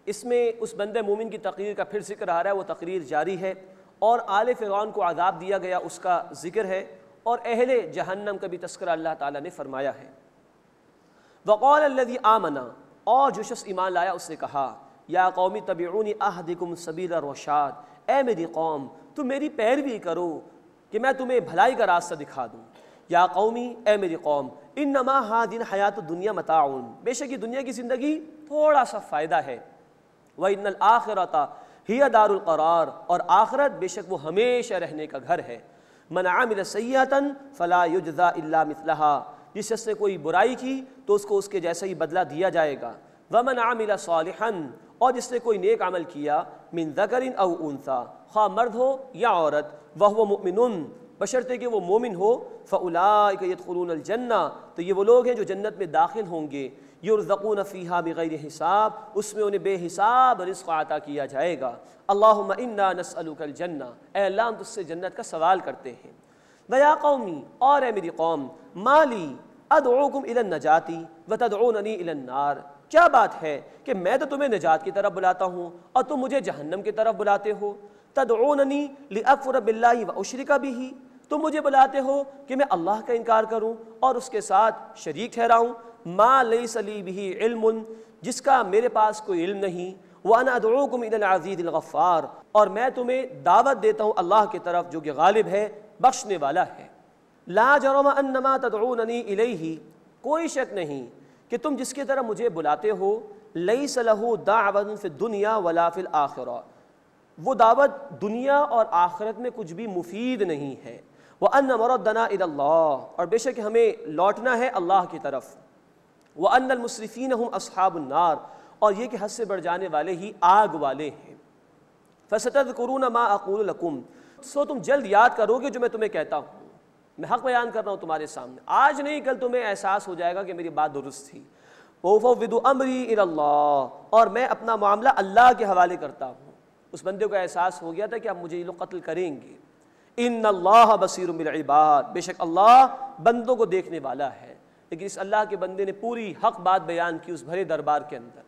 S3: اس میں اس بندے مومن کی تقریر کا پھر ذکر آ رہا ہے، وہ تقریر جاری ہے، اور آل فرعون کو عذاب دیا گیا اس کا ذکر ہے، اور اہل جہنم کا بھی تذکرہ اللہ تعالیٰ نے فرمایا ہے۔ وقال الذی آمنا، اور جو شخص ایمان لایا اس نے کہا، یا قوم اتبعونی اہدکم سبیل الرشاد، اے میری قوم تم میری پیروی کرو کہ میں تمہیں بھلائی کا راستہ دکھا دوں۔ یا قومی، اے میری قوم، انما ہذہ الحیات الدنیا متاع، بے شک یہ دنیا کی زندگی تھوڑا سا فائدہ ہے، وان الآخرۃ ہی دار القرار، اور آخرت بے شک وہ ہمیشہ رہنے کا گھر ہے۔ من عمل سیئۃ فلا یجزی الا مثلھا، جس شخص نے کوئی برائی کی تو اس کو اس کے جیسا ہی بدلہ دیا جائے گا۔ ومن عمل صالحا، اور جس نے کوئی نیک عمل کیا، من ذکر او انثی، خواہ مرد ہو یا عورت، وہو مؤمن، بشرطے کہ وہ مومن ہو، فاولئک یدخلون الجنہ، تو یہ وہ لوگ ہیں جو جنت میں داخل ہوں گے، یرزقون فیہا بغیر حساب، اس میں انہیں بے حساب رزق عطا کیا جائے گا۔ اللہم انا نسألک الجنہ، اے اللہ ہم تجھ سے جنت کا سوال کرتے ہیں۔ ویا قومی، اور اے میری قوم، مالی ادعوکم الی النجات وتدعوننی الی النار، کیا بات ہے کہ میں تو تمہیں نجات کی طرف بلاتا ہوں اور تم مجھے جہنم کی طرف بلاتے ہو۔ تدعوننی لاکفر باللہ واشرک بہ، تم مجھے بلاتے ہو کہ میں اللہ کا انکار کروں اور اس کے ساتھ شریک ٹھہراؤں۔ ما لیس لی بہ علم، جس کا میرے پاس کوئی علم نہیں۔ وانا ادعوکم الی العزیز الغفار، اور میں تمہیں دعوت دیتا ہوں اللہ کی طرف جو کہ غالب ہے، بخشنے والا ہے۔ لا جرم انما تدعوننی الیہ، کوئی شک نہیں کہ تم جس کی طرف مجھے بلاتے ہو، لیس لہ دعوۃ فی الدنیا ولا فی الآخرہ، وہ دعوت دنیا اور آخرت میں کچھ بھی مفید نہیں ہے۔ وَأَنَّ مَرَدَّنَا إِلَى اللَّهِ، اور بے شک ہمیں لوٹنا ہے اللہ کی طرف۔ وَأَنَّ الْمُسْرِفِينَ هُمْ أَصْحَابُ النَّارِ، اور یہ کہ حد سے بڑھ جانے والے ہی آگ والے ہیں۔ فَسَتَذْكُرُونَ مَا أَقُولُ لَكُمْ، سو تم جلد یاد کرو گے جو میں تمہیں کہتا ہوں، میں حق بیان کر رہا ہوں تمہارے سامنے، آج نہیں کل تمہیں احساس ہو جائے گا کہ میری بات درست تھی۔ وَأُفَوِّضُ أَمْرِي إِلَى اللَّهِ، اور میں اپنا معاملہ اللہ کے حوالے کرتا ہوں۔ اس بندے کو احساس ہو گیا تھا کہ اب مجھے یہ لوگ قتل کریں گے۔ ان اللہ بصیر بالعباد، بے شک اللہ بندوں کو دیکھنے والا ہے۔ لیکن اس اللہ کے بندے نے پوری حق بات بیان کی اس بھرے دربار کے اندر۔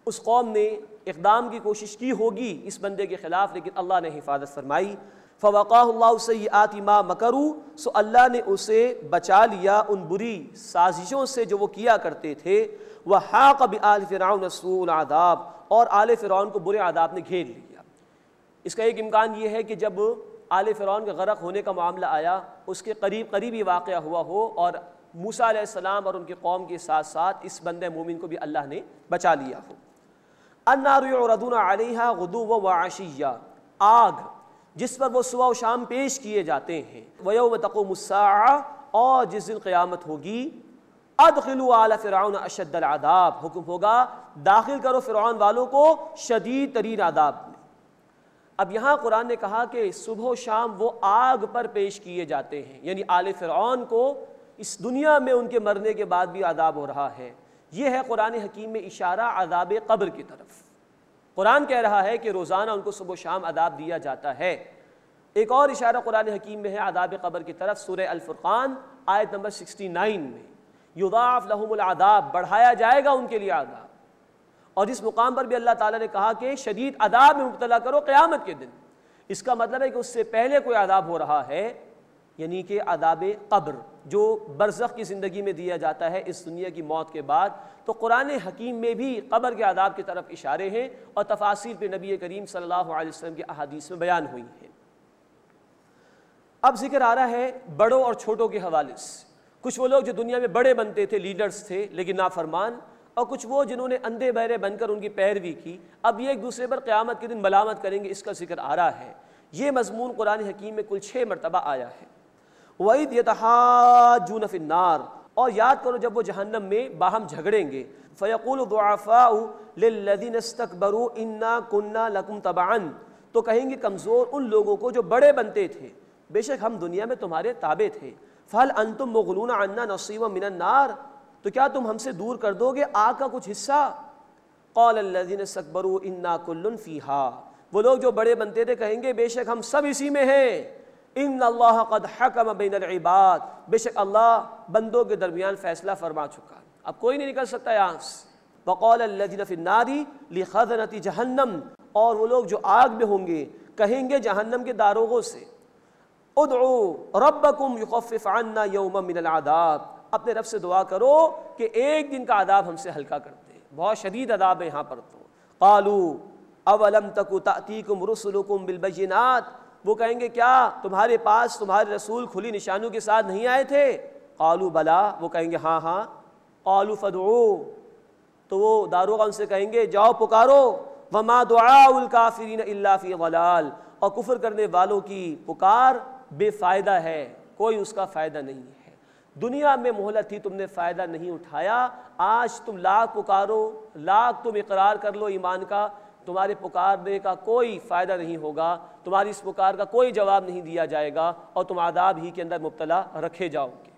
S3: اس قوم نے اقدام کی کوشش کی ہوگی اس بندے کے خلاف، لیکن اللہ نے حفاظت فرمائی۔ فوقاہ اللہ سیئات ما مکروا، سو اللہ نے اسے بچا لیا ان بری سازشوں سے جو وہ کیا کرتے تھے۔ وحاق بآل فرعون سوء العذاب، اور آل فرعون کو برے عذاب نے گھیر لیا۔ اس کا ایک امکان یہ ہے کہ جب آل فرعون کے غرق ہونے کا معاملہ آیا، اس کے قریب یہ واقعہ ہوا ہو، اور موسیٰ علیہ السلام اور ان کی قوم کے ساتھ ساتھ اس بندے مومن کو بھی اللہ نے بچا لیا ہو۔ النار یعرضون علیہا غدوا وعشیا، آگ جس پر وہ صبح و شام پیش کیے جاتے ہیں۔ ویوم تقوم الساعہ، اور جس دن قیامت ہوگی، ادخلوا آل فرعون اشد العذاب، حکم ہوگا داخل کرو فرعون والوں کو شدید ترین عذاب میں۔ اب یہاں قرآن نے کہا کہ صبح و شام وہ آگ پر پیش کیے جاتے ہیں، یعنی آل فرعون کو اس دنیا میں ان کے مرنے کے بعد بھی عذاب ہو رہا ہے۔ یہ ہے قرآن حکیم میں اشارہ عذاب قبر کی طرف۔ قرآن کہہ رہا ہے کہ روزانہ ان کو صبح و شام عذاب دیا جاتا ہے۔ ایک اور اشارہ قرآن حکیم میں ہے عذاب قبر کی طرف، سورہ الفرقان آیت نمبر 69 میں، یضاعف لہم العذاب، بڑھایا جائے گا ان کے لیے عذاب۔ اور اس مقام پر بھی اللہ تعالیٰ نے کہا کہ شدید عذاب میں مبتلا کرو قیامت کے دن۔ اس کا مطلب ہے کہ اس سے پہلے کوئی عذاب ہو رہا ہے، یعنی کہ عذاب قبر جو برزخ کی زندگی میں دیا جاتا ہے اس دنیا کی موت کے بعد۔ تو قرآن حکیم میں بھی قبر کے عذاب کی طرف اشارے ہیں، اور تفاصیل پہ نبی کریم صلی اللہ علیہ وسلم کی احادیث میں بیان ہوئی ہیں۔ اب ذکر آ رہا ہے بڑوں اور چھوٹوں کے حوالے سے۔ کچھ وہ لوگ جو دنیا میں بڑے بنتے تھے، لیڈرز تھے لیکن نافرمان، اور کچھ وہ جنہوں نے اندھے بہرے بن کر ان کی پیروی کی، اب یہ ایک دوسرے پر قیامت کے دن ملامت کریں گے، اس کا ذکر آ رہا ہے۔ یہ مضمون قرآن حکیم میں کل 6 مرتبہ آیا ہے۔ وَإِذْ يَتَحَاجُّونَ فِي النَّارِ، اور یاد کرو جب وہ جہنم میں باہم جھگڑیں گے۔ فَيَقُولُ الضُّعَفَاءُ لِلَّذِينَ اسْتَكْبَرُوا إِنَّا كُنَّا لَكُمْ تَبَعًا، تو کہیں گے کمزور ان لوگوں کو جو بڑے بنتے تھے، بے شک ہم دنیا میں تمہارے تابع تھے۔ فَهَلْ أَنْتُمْ مُغْنُونَ عَنَّا نَصِيبًا مِنَ النَّارِ، تو کیا تم ہم سے دور کر دو گے آگ کا کچھ حصہ؟ قَالَ الَّذِينَ اسْتَكْبَرُوا إِنَّا كُلٌّ فِيهَا، وہ لوگ جو بڑے بنتے تھے کہیں گے بے شک ہم سب اسی میں ہیں۔ ان اللہ قد حکم بین العباد، بے شک اللہ بندوں کے درمیان فیصلہ فرما چکا، اب کوئی نہیں نکل سکتا یہاں سے۔ وقال الذین فی النار لخزنۃ جہنم، اور وہ لوگ جو آگ میں ہوں گے کہیں گے جہنم کے داروغوں سے، ادعو ربکم یخفف عنا یوما من العذاب، اپنے رب سے دعا کرو کہ ایک دن کا عذاب ہم سے ہلکا کر دے، بہت شدید عذاب ہے یہاں پر تو۔ قالوا اولم تک تأتیکم رسلکم بالبینات، وہ کہیں گے کیا تمہارے پاس تمہارے رسول کھلی نشانیوں کے ساتھ نہیں آئے تھے؟ قالوا بلا، وہ کہیں گے ہاں ہاں۔ قالوا فادعوا، تو وہ داروغہ ان سے کہیں گے جاؤ پکارو، وما دعاء الکافرین الا فی ضلال، اور کفر کرنے والوں کی پکار بے فائدہ ہے، کوئی اس کا فائدہ نہیں ہے۔ دنیا میں مہلت تھی، تم نے فائدہ نہیں اٹھایا، آج تم لاکھ پکارو، لاکھ تم اقرار کر لو ایمان کا، تمہارے پکارنے کا کوئی فائدہ نہیں ہوگا، تمہاری اس پکار کا کوئی جواب نہیں دیا جائے گا، اور تم عذاب ہی کے اندر مبتلا رکھے جاؤ گے۔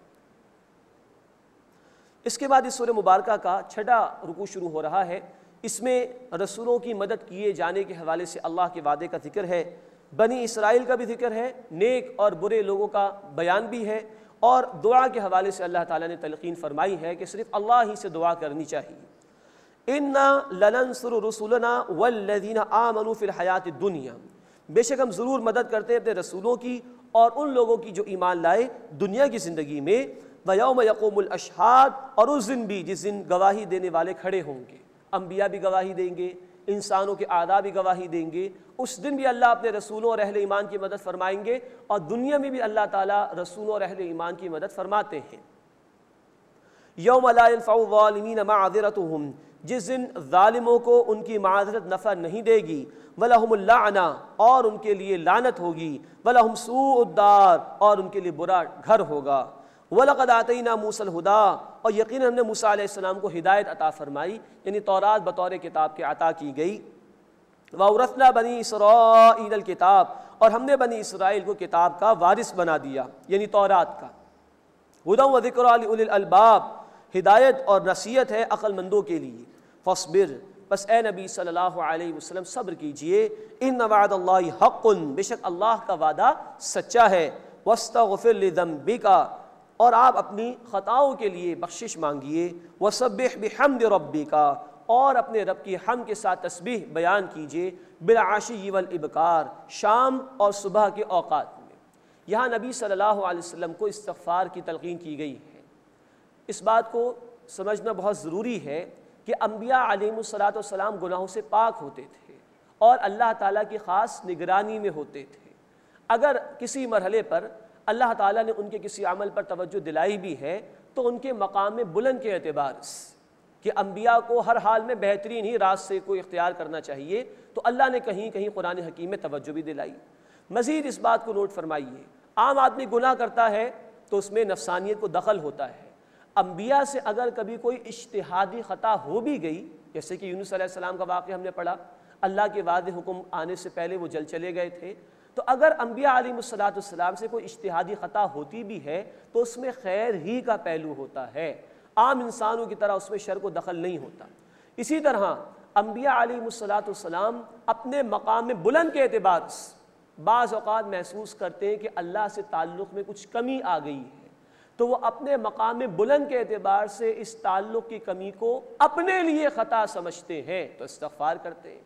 S3: اس کے بعد اس سورہ مبارکہ کا 6واں رکوع شروع ہو رہا ہے۔ اس میں رسولوں کی مدد کیے جانے کے حوالے سے اللہ کے وعدے کا ذکر ہے، بنی اسرائیل کا بھی ذکر ہے، نیک اور برے لوگوں کا بیان بھی ہے، اور دعا کے حوالے سے اللہ تعالیٰ نے تلقین فرمائی ہے کہ صرف اللہ ہی سے دعا کرنی چاہیے۔ اِنَّا لَنَنصُرُ رُسُلَنَا وَالَّذِينَ آمَنُوا فِي الْحَيَاةِ الدُّنْيَا، بے شک ہم ضرور مدد کرتے ہیں اپنے رسولوں کی اور ان لوگوں کی جو ایمان لائے دنیا کی زندگی میں، وَيَوْمَ يَقُومُ الْأَشْهَادُ، اور اس دن بھی جس دن گواہی دینے والے کھڑے ہوں گے، انبیاء بھی گواہی دیں گے، انسانوں کے اعداء بھی گواہی دیں گے، اس دن بھی اللہ اپنے رسولوں اور اہل ایمان کی مدد فرمائیں گے، اور دنیا میں بھی اللہ تعالیٰ رسولوں اور اہل ایمان کی مدد فرماتے ہیں۔ یوم لا ينفع الظالمین معذرتهم، جس دن ظالموں کو ان کی معذرت نفع نہیں دے گی، وَلَهُمُ اللَّعْنَةُ، اور ان کے لیے لعنت ہوگی، وَلَهُمْ سُوءُ الدَّارِ، اور ان کے لیے برا گھر ہوگا۔ وَلَقَدْ آتَيْنَا مُوسَى الْهُدَىٰ، اور یقیناً ہم نے موسیٰ علیہ السلام کو ہدایت عطا فرمائی، یعنی تورات بطور کتاب کے عطا کی گئی۔ وَأَوْرَثْنَا بَنِي إِسْرَائِيلَ الْكِتَابَ، اور ہم نے بنی اسرائیل کو کتاب کا وارث بنا دیا، یعنی تورات کا۔ هُدًى وَذِكْرَىٰ لِأُولِي الْأَلْبَابِ، ہدایت اور نصیحت ہے عقل مندوں کے لیے۔ فاصبر، بس اے نبی صلی اللہ علیہ وسلم صبر کیجئے، ان وعد اللہ حق، بے شک اللہ کا وعدہ سچا ہے۔ واستغفر لذنبک، اور آپ اپنی خطاؤں کے لیے بخشش مانگیے۔ وسبح بحمد ربک، اور اپنے رب کی حمد کے ساتھ تسبیح بیان کیجئے، بالعشی والابکار، شام اور صبح کے اوقات میں۔ یہاں نبی صلی اللہ علیہ وسلم کو استغفار کی تلقین کی گئی ہے۔ اس بات کو سمجھنا بہت ضروری ہے کہ انبیاء علیہم السلام گناہوں سے پاک ہوتے تھے اور اللہ تعالیٰ کی خاص نگرانی میں ہوتے تھے۔ اگر کسی مرحلے پر اللہ تعالیٰ نے ان کے کسی عمل پر توجہ دلائی بھی ہے تو ان کے مقام بلند کے اعتبار سے کہ انبیاء کو ہر حال میں بہترین ہی راستے کو اختیار کرنا چاہیے، تو اللہ نے کہیں کہیں قرآن حکیم میں توجہ بھی دلائی۔ مزید اس بات کو نوٹ فرمائیے، عام آدمی گناہ کرتا ہے تو اس میں نفسانیت کو دخل ہوتا ہے۔ انبیاء سے اگر کبھی کوئی اجتہادی خطا ہو بھی گئی، جیسے کہ یونس علیہ السلام کا واقعہ ہم نے پڑھا، اللہ کے واضح حکم آنے سے پہلے وہ جل چلے گئے تھے، تو اگر انبیاء علیہ السلام سے کوئی اجتہادی خطا ہوتی بھی ہے تو اس میں خیر ہی کا پہلو ہوتا ہے، عام انسانوں کی طرح اس میں شر کو دخل نہیں ہوتا۔ اسی طرح انبیاء علیہ السلام اپنے مقام بلند کے اعتبار سے بعض اوقات محسوس کرتے ہیں کہ اللہ سے تعلق میں کچھ کمی آ گئی ہے، تو وہ اپنے مقام بلند کے اعتبار سے اس تعلق کی کمی کو اپنے لیے خطا سمجھتے ہیں تو استغفار کرتے ہیں۔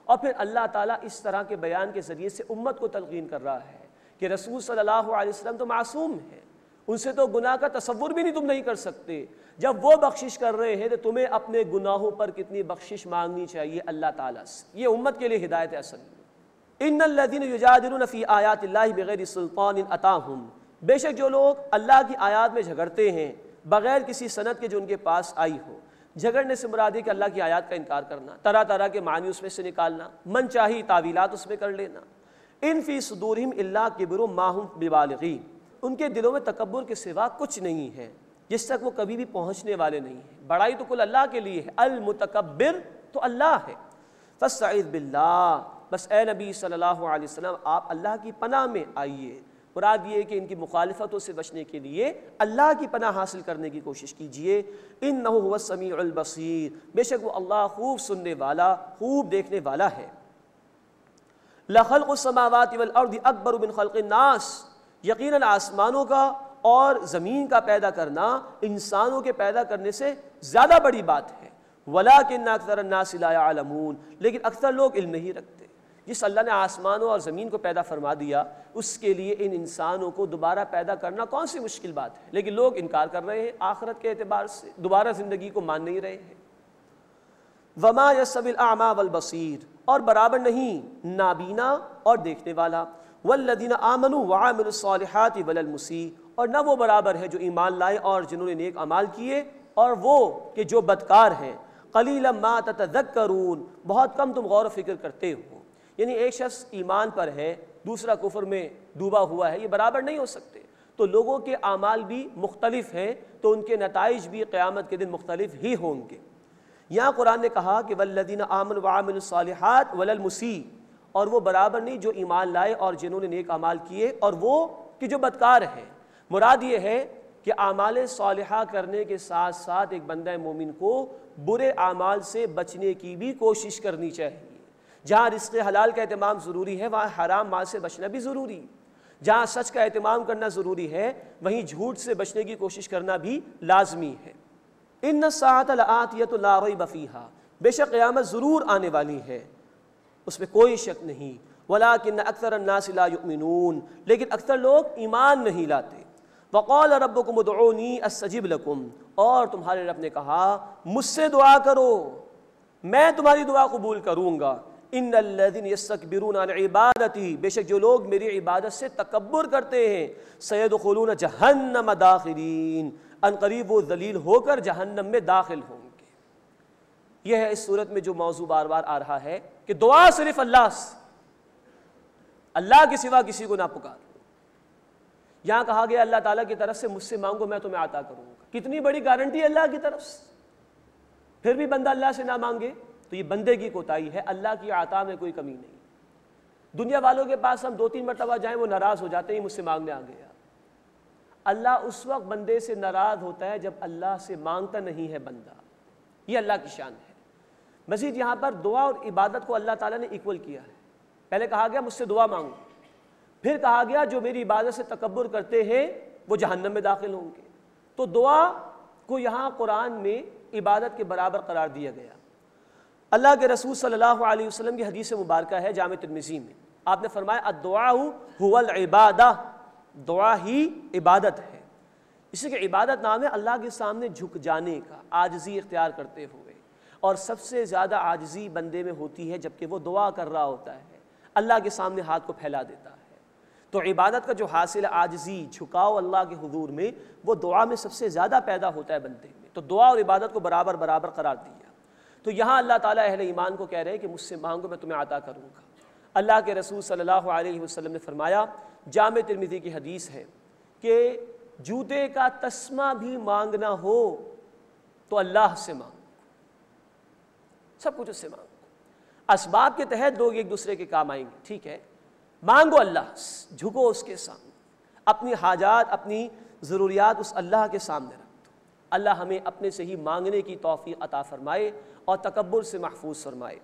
S3: اور پھر اللہ تعالیٰ اس طرح کے بیان کے ذریعے سے امت کو تلقین کر رہا ہے کہ رسول صلی اللہ علیہ وسلم تو معصوم ہیں، ان سے تو گناہ کا تصور بھی نہیں تم نہیں کر سکتے، جب وہ بخشش کر رہے ہیں تو تمہیں اپنے گناہوں پر کتنی بخشش مانگنی چاہیے اللہ تعالیٰ سے۔ یہ امت کے لیے ہدایت ہے اصل میں۔ ان الذین یجادلون فی آیات اللہ بغیر سلطان اتاہم، بے شک جو لوگ اللہ کی آیات میں جھگڑتے ہیں بغیر کسی سند کے جو ان کے پاس آئی ہو، جھگڑنے سے مراد ہے کہ اللہ کی آیات کا انکار کرنا، طرح طرح کے معنی اس میں سے نکالنا، من چاہی تعویلات اس میں کر لینا۔ ان فی صدورہم الا کبر ما ہم ببالغی، ان کے دلوں میں تکبر کے سوا کچھ نہیں ہے جس تک وہ کبھی بھی پہنچنے والے نہیں ہیں۔ بڑائی تو کل اللہ کے لیے ہے، المتکبر تو اللہ ہے۔ فاستعذ باللہ، بس اے نبی صلی اللہ علیہ وسلم آپ اللہ کی پناہ میں آئیے۔ مراد یہ ہے کہ ان کی مخالفتوں سے بچنے کے لیے اللہ کی پناہ حاصل کرنے کی کوشش کیجئے۔ انہ هو السمیع البصیر، بے شک وہ اللہ خوب سننے والا، خوب دیکھنے والا ہے۔ لخلق السماوات والارض اکبر من خلق الناس، یقیناً آسمانوں کا اور زمین کا پیدا کرنا انسانوں کے پیدا کرنے سے زیادہ بڑی بات ہے۔ ولکن اکثر الناس لا يعلمون، لیکن اکثر لوگ علم نہیں رکھتے۔ جس اللہ نے آسمانوں اور زمین کو پیدا فرما دیا اس کے لیے ان انسانوں کو دوبارہ پیدا کرنا کون سی مشکل بات ہے، لیکن لوگ انکار کر رہے ہیں آخرت کے اعتبار سے، دوبارہ زندگی کو مان نہیں رہے ہیں۔ وما یستوی الاعمی والبصیر، اور برابر نہیں نابینا اور دیکھنے والا، والذین آمنوا وعملوا الصالحات ولا المسیء، اور نہ وہ برابر ہے جو ایمان لائے اور جنہوں نے نیک اعمال کیے، اور وہ کہ جو بدکار ہیں۔ قلیلا ما تتذکرون، بہت کم تم غور و فکر کرتے ہو۔ یعنی ایک شخص ایمان پر ہے، دوسرا کفر میں ڈوبا ہوا ہے، یہ برابر نہیں ہو سکتے۔ تو لوگوں کے اعمال بھی مختلف ہیں تو ان کے نتائج بھی قیامت کے دن مختلف ہی ہوں گے۔ یہاں قرآن نے کہا کہ والذین آمنوا وعملوا الصالحات ولا المسیء، اور وہ برابر نہیں جو ایمان لائے اور جنہوں نے نیک اعمال کیے، اور وہ کہ جو بدکار ہیں۔ مراد یہ ہے کہ اعمال صالحہ کرنے کے ساتھ ساتھ ایک بندہ مومن کو برے اعمال سے بچنے کی بھی کوشش کرنی چاہیے۔ جہاں رزق حلال کا اہتمام ضروری ہے وہاں حرام مال سے بچنا بھی ضروری، جہاں سچ کا اہتمام کرنا ضروری ہے وہیں جھوٹ سے بچنے کی کوشش کرنا بھی لازمی ہے۔ ان الساعۃ لآتیۃ لا ریب فیہا، بے شک قیامت ضرور آنے والی ہے، اس میں کوئی شک نہیں۔ ولکن اکثر الناس لا یؤمنون، لیکن اکثر لوگ ایمان نہیں لاتے۔ وقال ربکم ادعونی استجب لکم، اور تمہارے رب نے کہا مجھ سے دعا کرو میں تمہاری دعا قبول کروں گا۔ ان الذین یستکبرون عن عبادتی، بے شک جو لوگ میری عبادت سے تکبر کرتے ہیں، سیدخلون جہنم داخرین، ان قریب وہ ذلیل ہو کر جہنم میں داخل ہوں گے۔ یہ ہے اس صورت میں جو موضوع بار بار آ رہا ہے کہ دعا صرف اللہ سے، اللہ کے سوا کسی کو نہ پکار۔ یہاں کہا گیا اللہ تعالیٰ کی طرف سے مجھ سے مانگو میں تمہیں عطا کروں گا، کتنی بڑی گارنٹی ہے اللہ کی طرف سے۔ پھر بھی بندہ اللہ سے نہ مانگے تو یہ بندے کی کوتاہی ہے، اللہ کی عطا میں کوئی کمی نہیں۔ دنیا والوں کے پاس ہم 2-3 مرتبہ جائیں وہ ناراض ہو جاتے ہیں مجھ سے مانگنے آ گیا۔ اللہ اس وقت بندے سے ناراض ہوتا ہے جب اللہ سے مانگتا نہیں ہے بندہ، یہ اللہ کی شان ہے۔ مزید یہاں پر دعا اور عبادت کو اللہ تعالیٰ نے ایکول کیا ہے۔ پہلے کہا گیا مجھ سے دعا مانگو، پھر کہا گیا جو میری عبادت سے تکبر کرتے ہیں وہ جہنم میں داخل ہوں گے۔ تو دعا کو یہاں قرآن میں عبادت کے برابر قرار دیا گیا۔ اللہ کے رسول صلی اللہ علیہ وسلم کی حدیث مبارکہ ہے جامع ترمذی میں، آپ نے فرمایا الدعاء هو العبادہ، دعا ہی عبادت ہے۔ اسی کہ عبادت نام ہے اللہ کے سامنے جھک جانے کا، عاجزی اختیار کرتے ہوئے، اور سب سے زیادہ عاجزی بندے میں ہوتی ہے جبکہ وہ دعا کر رہا ہوتا ہے، اللہ کے سامنے ہاتھ کو پھیلا دیتا ہے۔ تو عبادت کا جو حاصل عاجزی جھکاؤ اللہ کے حضور میں، وہ دعا میں سب سے زیادہ پیدا ہوتا ہے بندے میں۔ تو دعا اور عبادت کو برابر برابر قرار دیا۔ تو یہاں اللہ تعالیٰ اہل ایمان کو کہہ رہے ہیں کہ مجھ سے مانگو میں تمہیں عطا کروں گا۔ اللہ کے رسول صلی اللہ علیہ وسلم نے فرمایا، جامع ترمذی کی حدیث ہے کہ جوتے کا تسمہ بھی مانگنا ہو تو اللہ سے مانگو، سب کچھ اس سے مانگو۔ اسباب کے تحت لوگ ایک دوسرے کے کام آئیں گے، ٹھیک ہے، مانگو اللہ سے، جھکو اس کے سامنے، اپنی حاجات اپنی ضروریات اس اللہ کے سامنے رکھ دو۔ اللہ ہمیں اپنے سے ہی مانگنے کی توفیق عطا فرمائے اور تکبر سے محفوظ فرمائے۔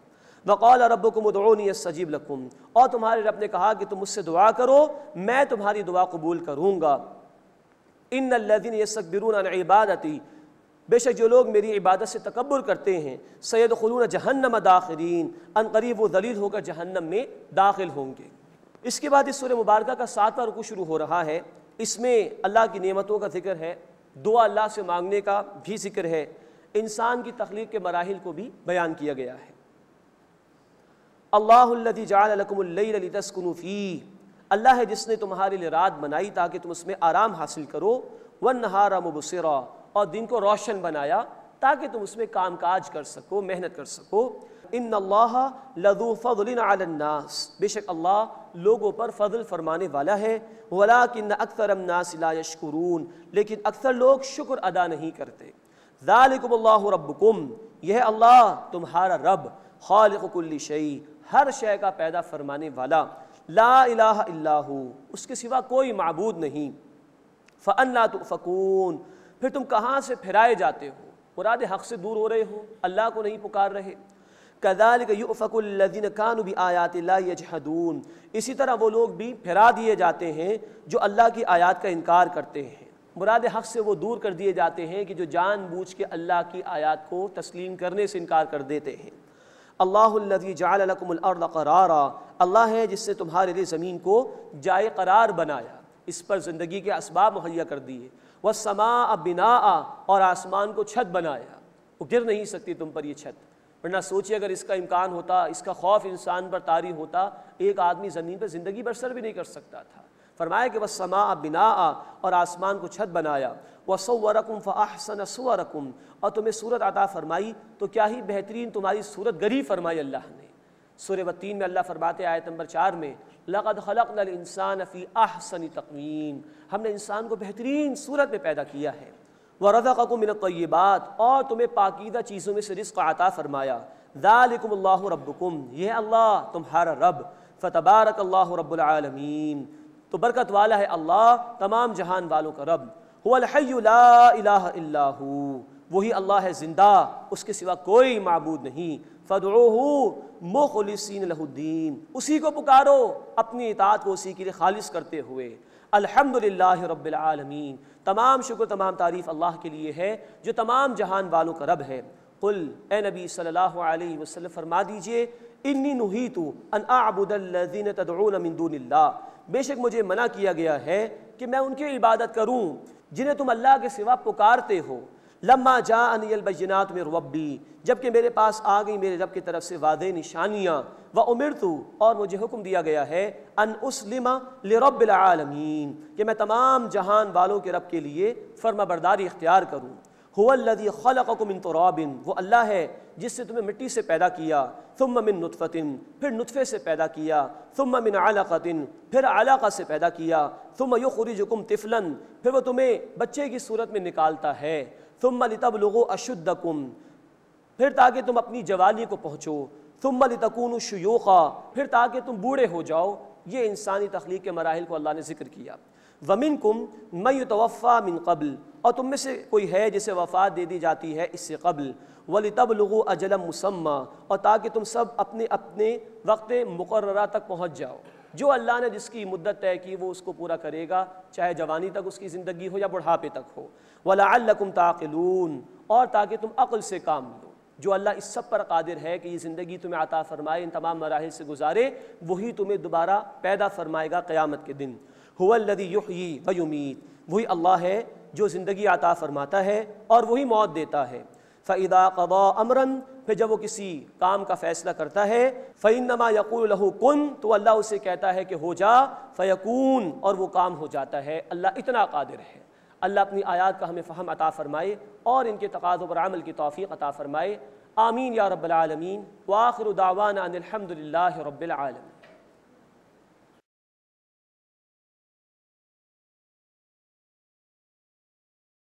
S3: وقال ربکم ادعونی استجب لکم، اور تمہارے رب نے کہا کہ تم مجھ سے دعا کرو میں تمہاری دعا قبول کروں گا۔ ان الذین یستکبرون عن عبادتی، بے شک جو لوگ میری عبادت سے تکبر کرتے ہیں، سیدخلون جہنم داخرین، ان قریب وہ ذلیل ہو کر جہنم میں داخل ہوں گے۔ اس کے بعد اس سورہ مبارکہ کا 7واں رکوع شروع ہو رہا ہے۔ اس میں اللہ کی نعمتوں کا ذکر ہے، دعا اللہ سے مانگنے کا بھی ذکر ہے، انسان کی تخلیق کے مراحل کو بھی بیان کیا گیا ہے۔ اللہ الذی جعل لکم اللیل لتسکنوا فیہ، اللہ ہے جس نے تمہارے لیے رات بنائی تاکہ تم اس میں آرام حاصل کرو، والنہار مبصرا، اور دن کو روشن بنایا تاکہ تم اس میں کام کاج کر سکو، محنت کر سکو۔ ان اللہ لذو فضل علی الناس، بے شک اللہ لوگوں پر فضل فرمانے والا ہے، ولکن اکثر الناس لا یشکرون، لیکن اکثر لوگ شکر ادا نہیں کرتے۔ ذالکم اللہ ربکم، یہ ہے اللہ تمہارا رب، خالق کل شیء، ہر شے کا پیدا فرمانے والا، لا الہ الا ہو، اس کے سوا کوئی معبود نہیں۔ فأنا تؤفکون، پھر تم کہاں سے پھرائے جاتے ہو؟ مراد حق سے دور ہو رہے ہو، اللہ کو نہیں پکار رہے۔ کذالک یؤفک الذین کانوا بآیات اللہ یجحدون، اسی طرح وہ لوگ بھی پھرا دیے جاتے ہیں جو اللہ کی آیات کا انکار کرتے ہیں۔ مراد حق سے وہ دور کر دیے جاتے ہیں کہ جو جان بوجھ کے اللہ کی آیات کو تسلیم کرنے سے انکار کر دیتے ہیں۔ اللہ الذی جعل لکم الارض قرارا، اللہ ہے جس نے تمہارے لیے زمین کو جائے قرار بنایا، اس پر زندگی کے اسباب مہیا کر دیے، والسماء بناء، اور آسمان کو چھت بنایا، وہ گر نہیں سکتی تم پر یہ چھت، ورنہ سوچئے اگر اس کا امکان ہوتا، اس کا خوف انسان پر طاری ہوتا، ایک آدمی زمین پر زندگی بسر بھی نہیں کر سکتا تھا۔ فرمایا کہ والسماء بناء، اور آسمان کو چھت بنایا، وصورکم فاحسن صورکم، اور تمہیں صورت عطا فرمائی تو کیا ہی بہترین تمہاری صورت گری فرمائی اللہ نے۔ سورہ والتین میں اللہ فرماتے ہیں آیت نمبر 4 میں، لقد خلقنا الانسان فی احسن تقویم، ہم نے انسان کو بہترین صورت میں پیدا کیا ہے، ورزقکم من الطیبات، اور تمہیں پاکیزہ چیزوں میں سے رزق عطا فرمایا، ذالکم اللہ ربکم، یہ اللہ تمہارا رب، فتبارک اللہ رب العالمین، تو برکت والا ہے اللہ تمام جہان والوں کا رب، هو الحی لا الہ الا ہو، وہی اللہ ہے زندہ، اس کے سوا کوئی معبود نہیں، فادعوہ مخلصین لہ الدین، اسی کو پکارو اپنی اطاعت کو اسی کے لیے خالص کرتے ہوئے، الحمدللہ رب العالمین، تمام شکر تمام تعریف اللہ کے لیے ہے جو تمام جہان والوں کا رب ہے۔ قل، اے نبی صلی اللہ علیہ وسلم فرما دیجئے، انی نہیت ان اعبد الذین تدعون من دون اللہ، بے شک مجھے منع کیا گیا ہے کہ میں ان کی عبادت کروں جنہیں تم اللہ کے سوا پکارتے ہو، لما جاءنی البینات من ربی، جبکہ میرے پاس آ گئی میرے رب کی طرف سے واضح نشانیاں، وامرت، اور مجھے حکم دیا گیا ہے، ان اسلم لرب العالمین، کہ میں تمام جہان والوں کے رب کے لیے فرما برداری اختیار کروں۔ هو الذی خلقکم من تراب، وہ اللہ ہے جس سے تمہیں مٹی سے پیدا کیا، ثم من نطفۃ، پھر نطفے سے پیدا کیا، ثم من علقۃ، پھر علقہ سے پیدا کیا، ثم یخرجکم طفلا، پھر وہ تمہیں بچے کی صورت میں نکالتا ہے، ثم لتبلغوا اشدکم، پھر تاکہ تم اپنی جوانی کو پہنچو، ثم لتکونوا شیوخا، پھر تاکہ تم بوڑھے ہو جاؤ۔ یہ انسانی تخلیق کے مراحل کو اللہ نے ذکر کیا۔ وَمِنْكُمْ مَن يُتَوَفَّى مِن قبل، اور تم میں سے کوئی ہے جسے وفات دے دی جاتی ہے اس سے قبل، وَلِتَبْلُغُوا أَجَلًا مُّسَمًّى، اور تاکہ تم سب اپنے اپنے وقت مقررہ تک پہنچ جاؤ، جو اللہ نے جس کی مدت طے کی وہ اس کو پورا کرے گا، چاہے جوانی تک اس کی زندگی ہو یا بڑھاپے تک ہو، وَلَعَلَّكُمْ تَعْقِلُونَ، اور تاکہ تم عقل سے کام لو۔ جو اللہ اس سب پر قادر ہے کہ یہ زندگی تمہیں عطا فرمائے، ان تمام مراحل سے گزارے، وہی تمہیں دوبارہ پیدا فرمائے گا قیامت کے دن۔ هو الذی یحیی ویمیت، وہی اللہ ہے جو زندگی عطا فرماتا ہے اور وہی موت دیتا ہے۔ فَإِذَا قَضَىٰ أَمْرًا، پھر جب وہ کسی کام کا فیصلہ کرتا ہے، فَإِنَّمَا يَقُولُ لَهُ كُن، تو اللہ اسے کہتا ہے کہ ہو جا، فَيَكُون، اور وہ کام ہو جاتا ہے۔ اللہ اتنا قادر ہے۔ اللہ اپنی آیات کا ہمیں فہم عطا فرمائے اور ان کے تقاضوں پر عمل کی توفیق عطا فرمائے۔ آمین یا رب العالمین، وآخر دعوانا ان الحمد للہ رب العالمین۔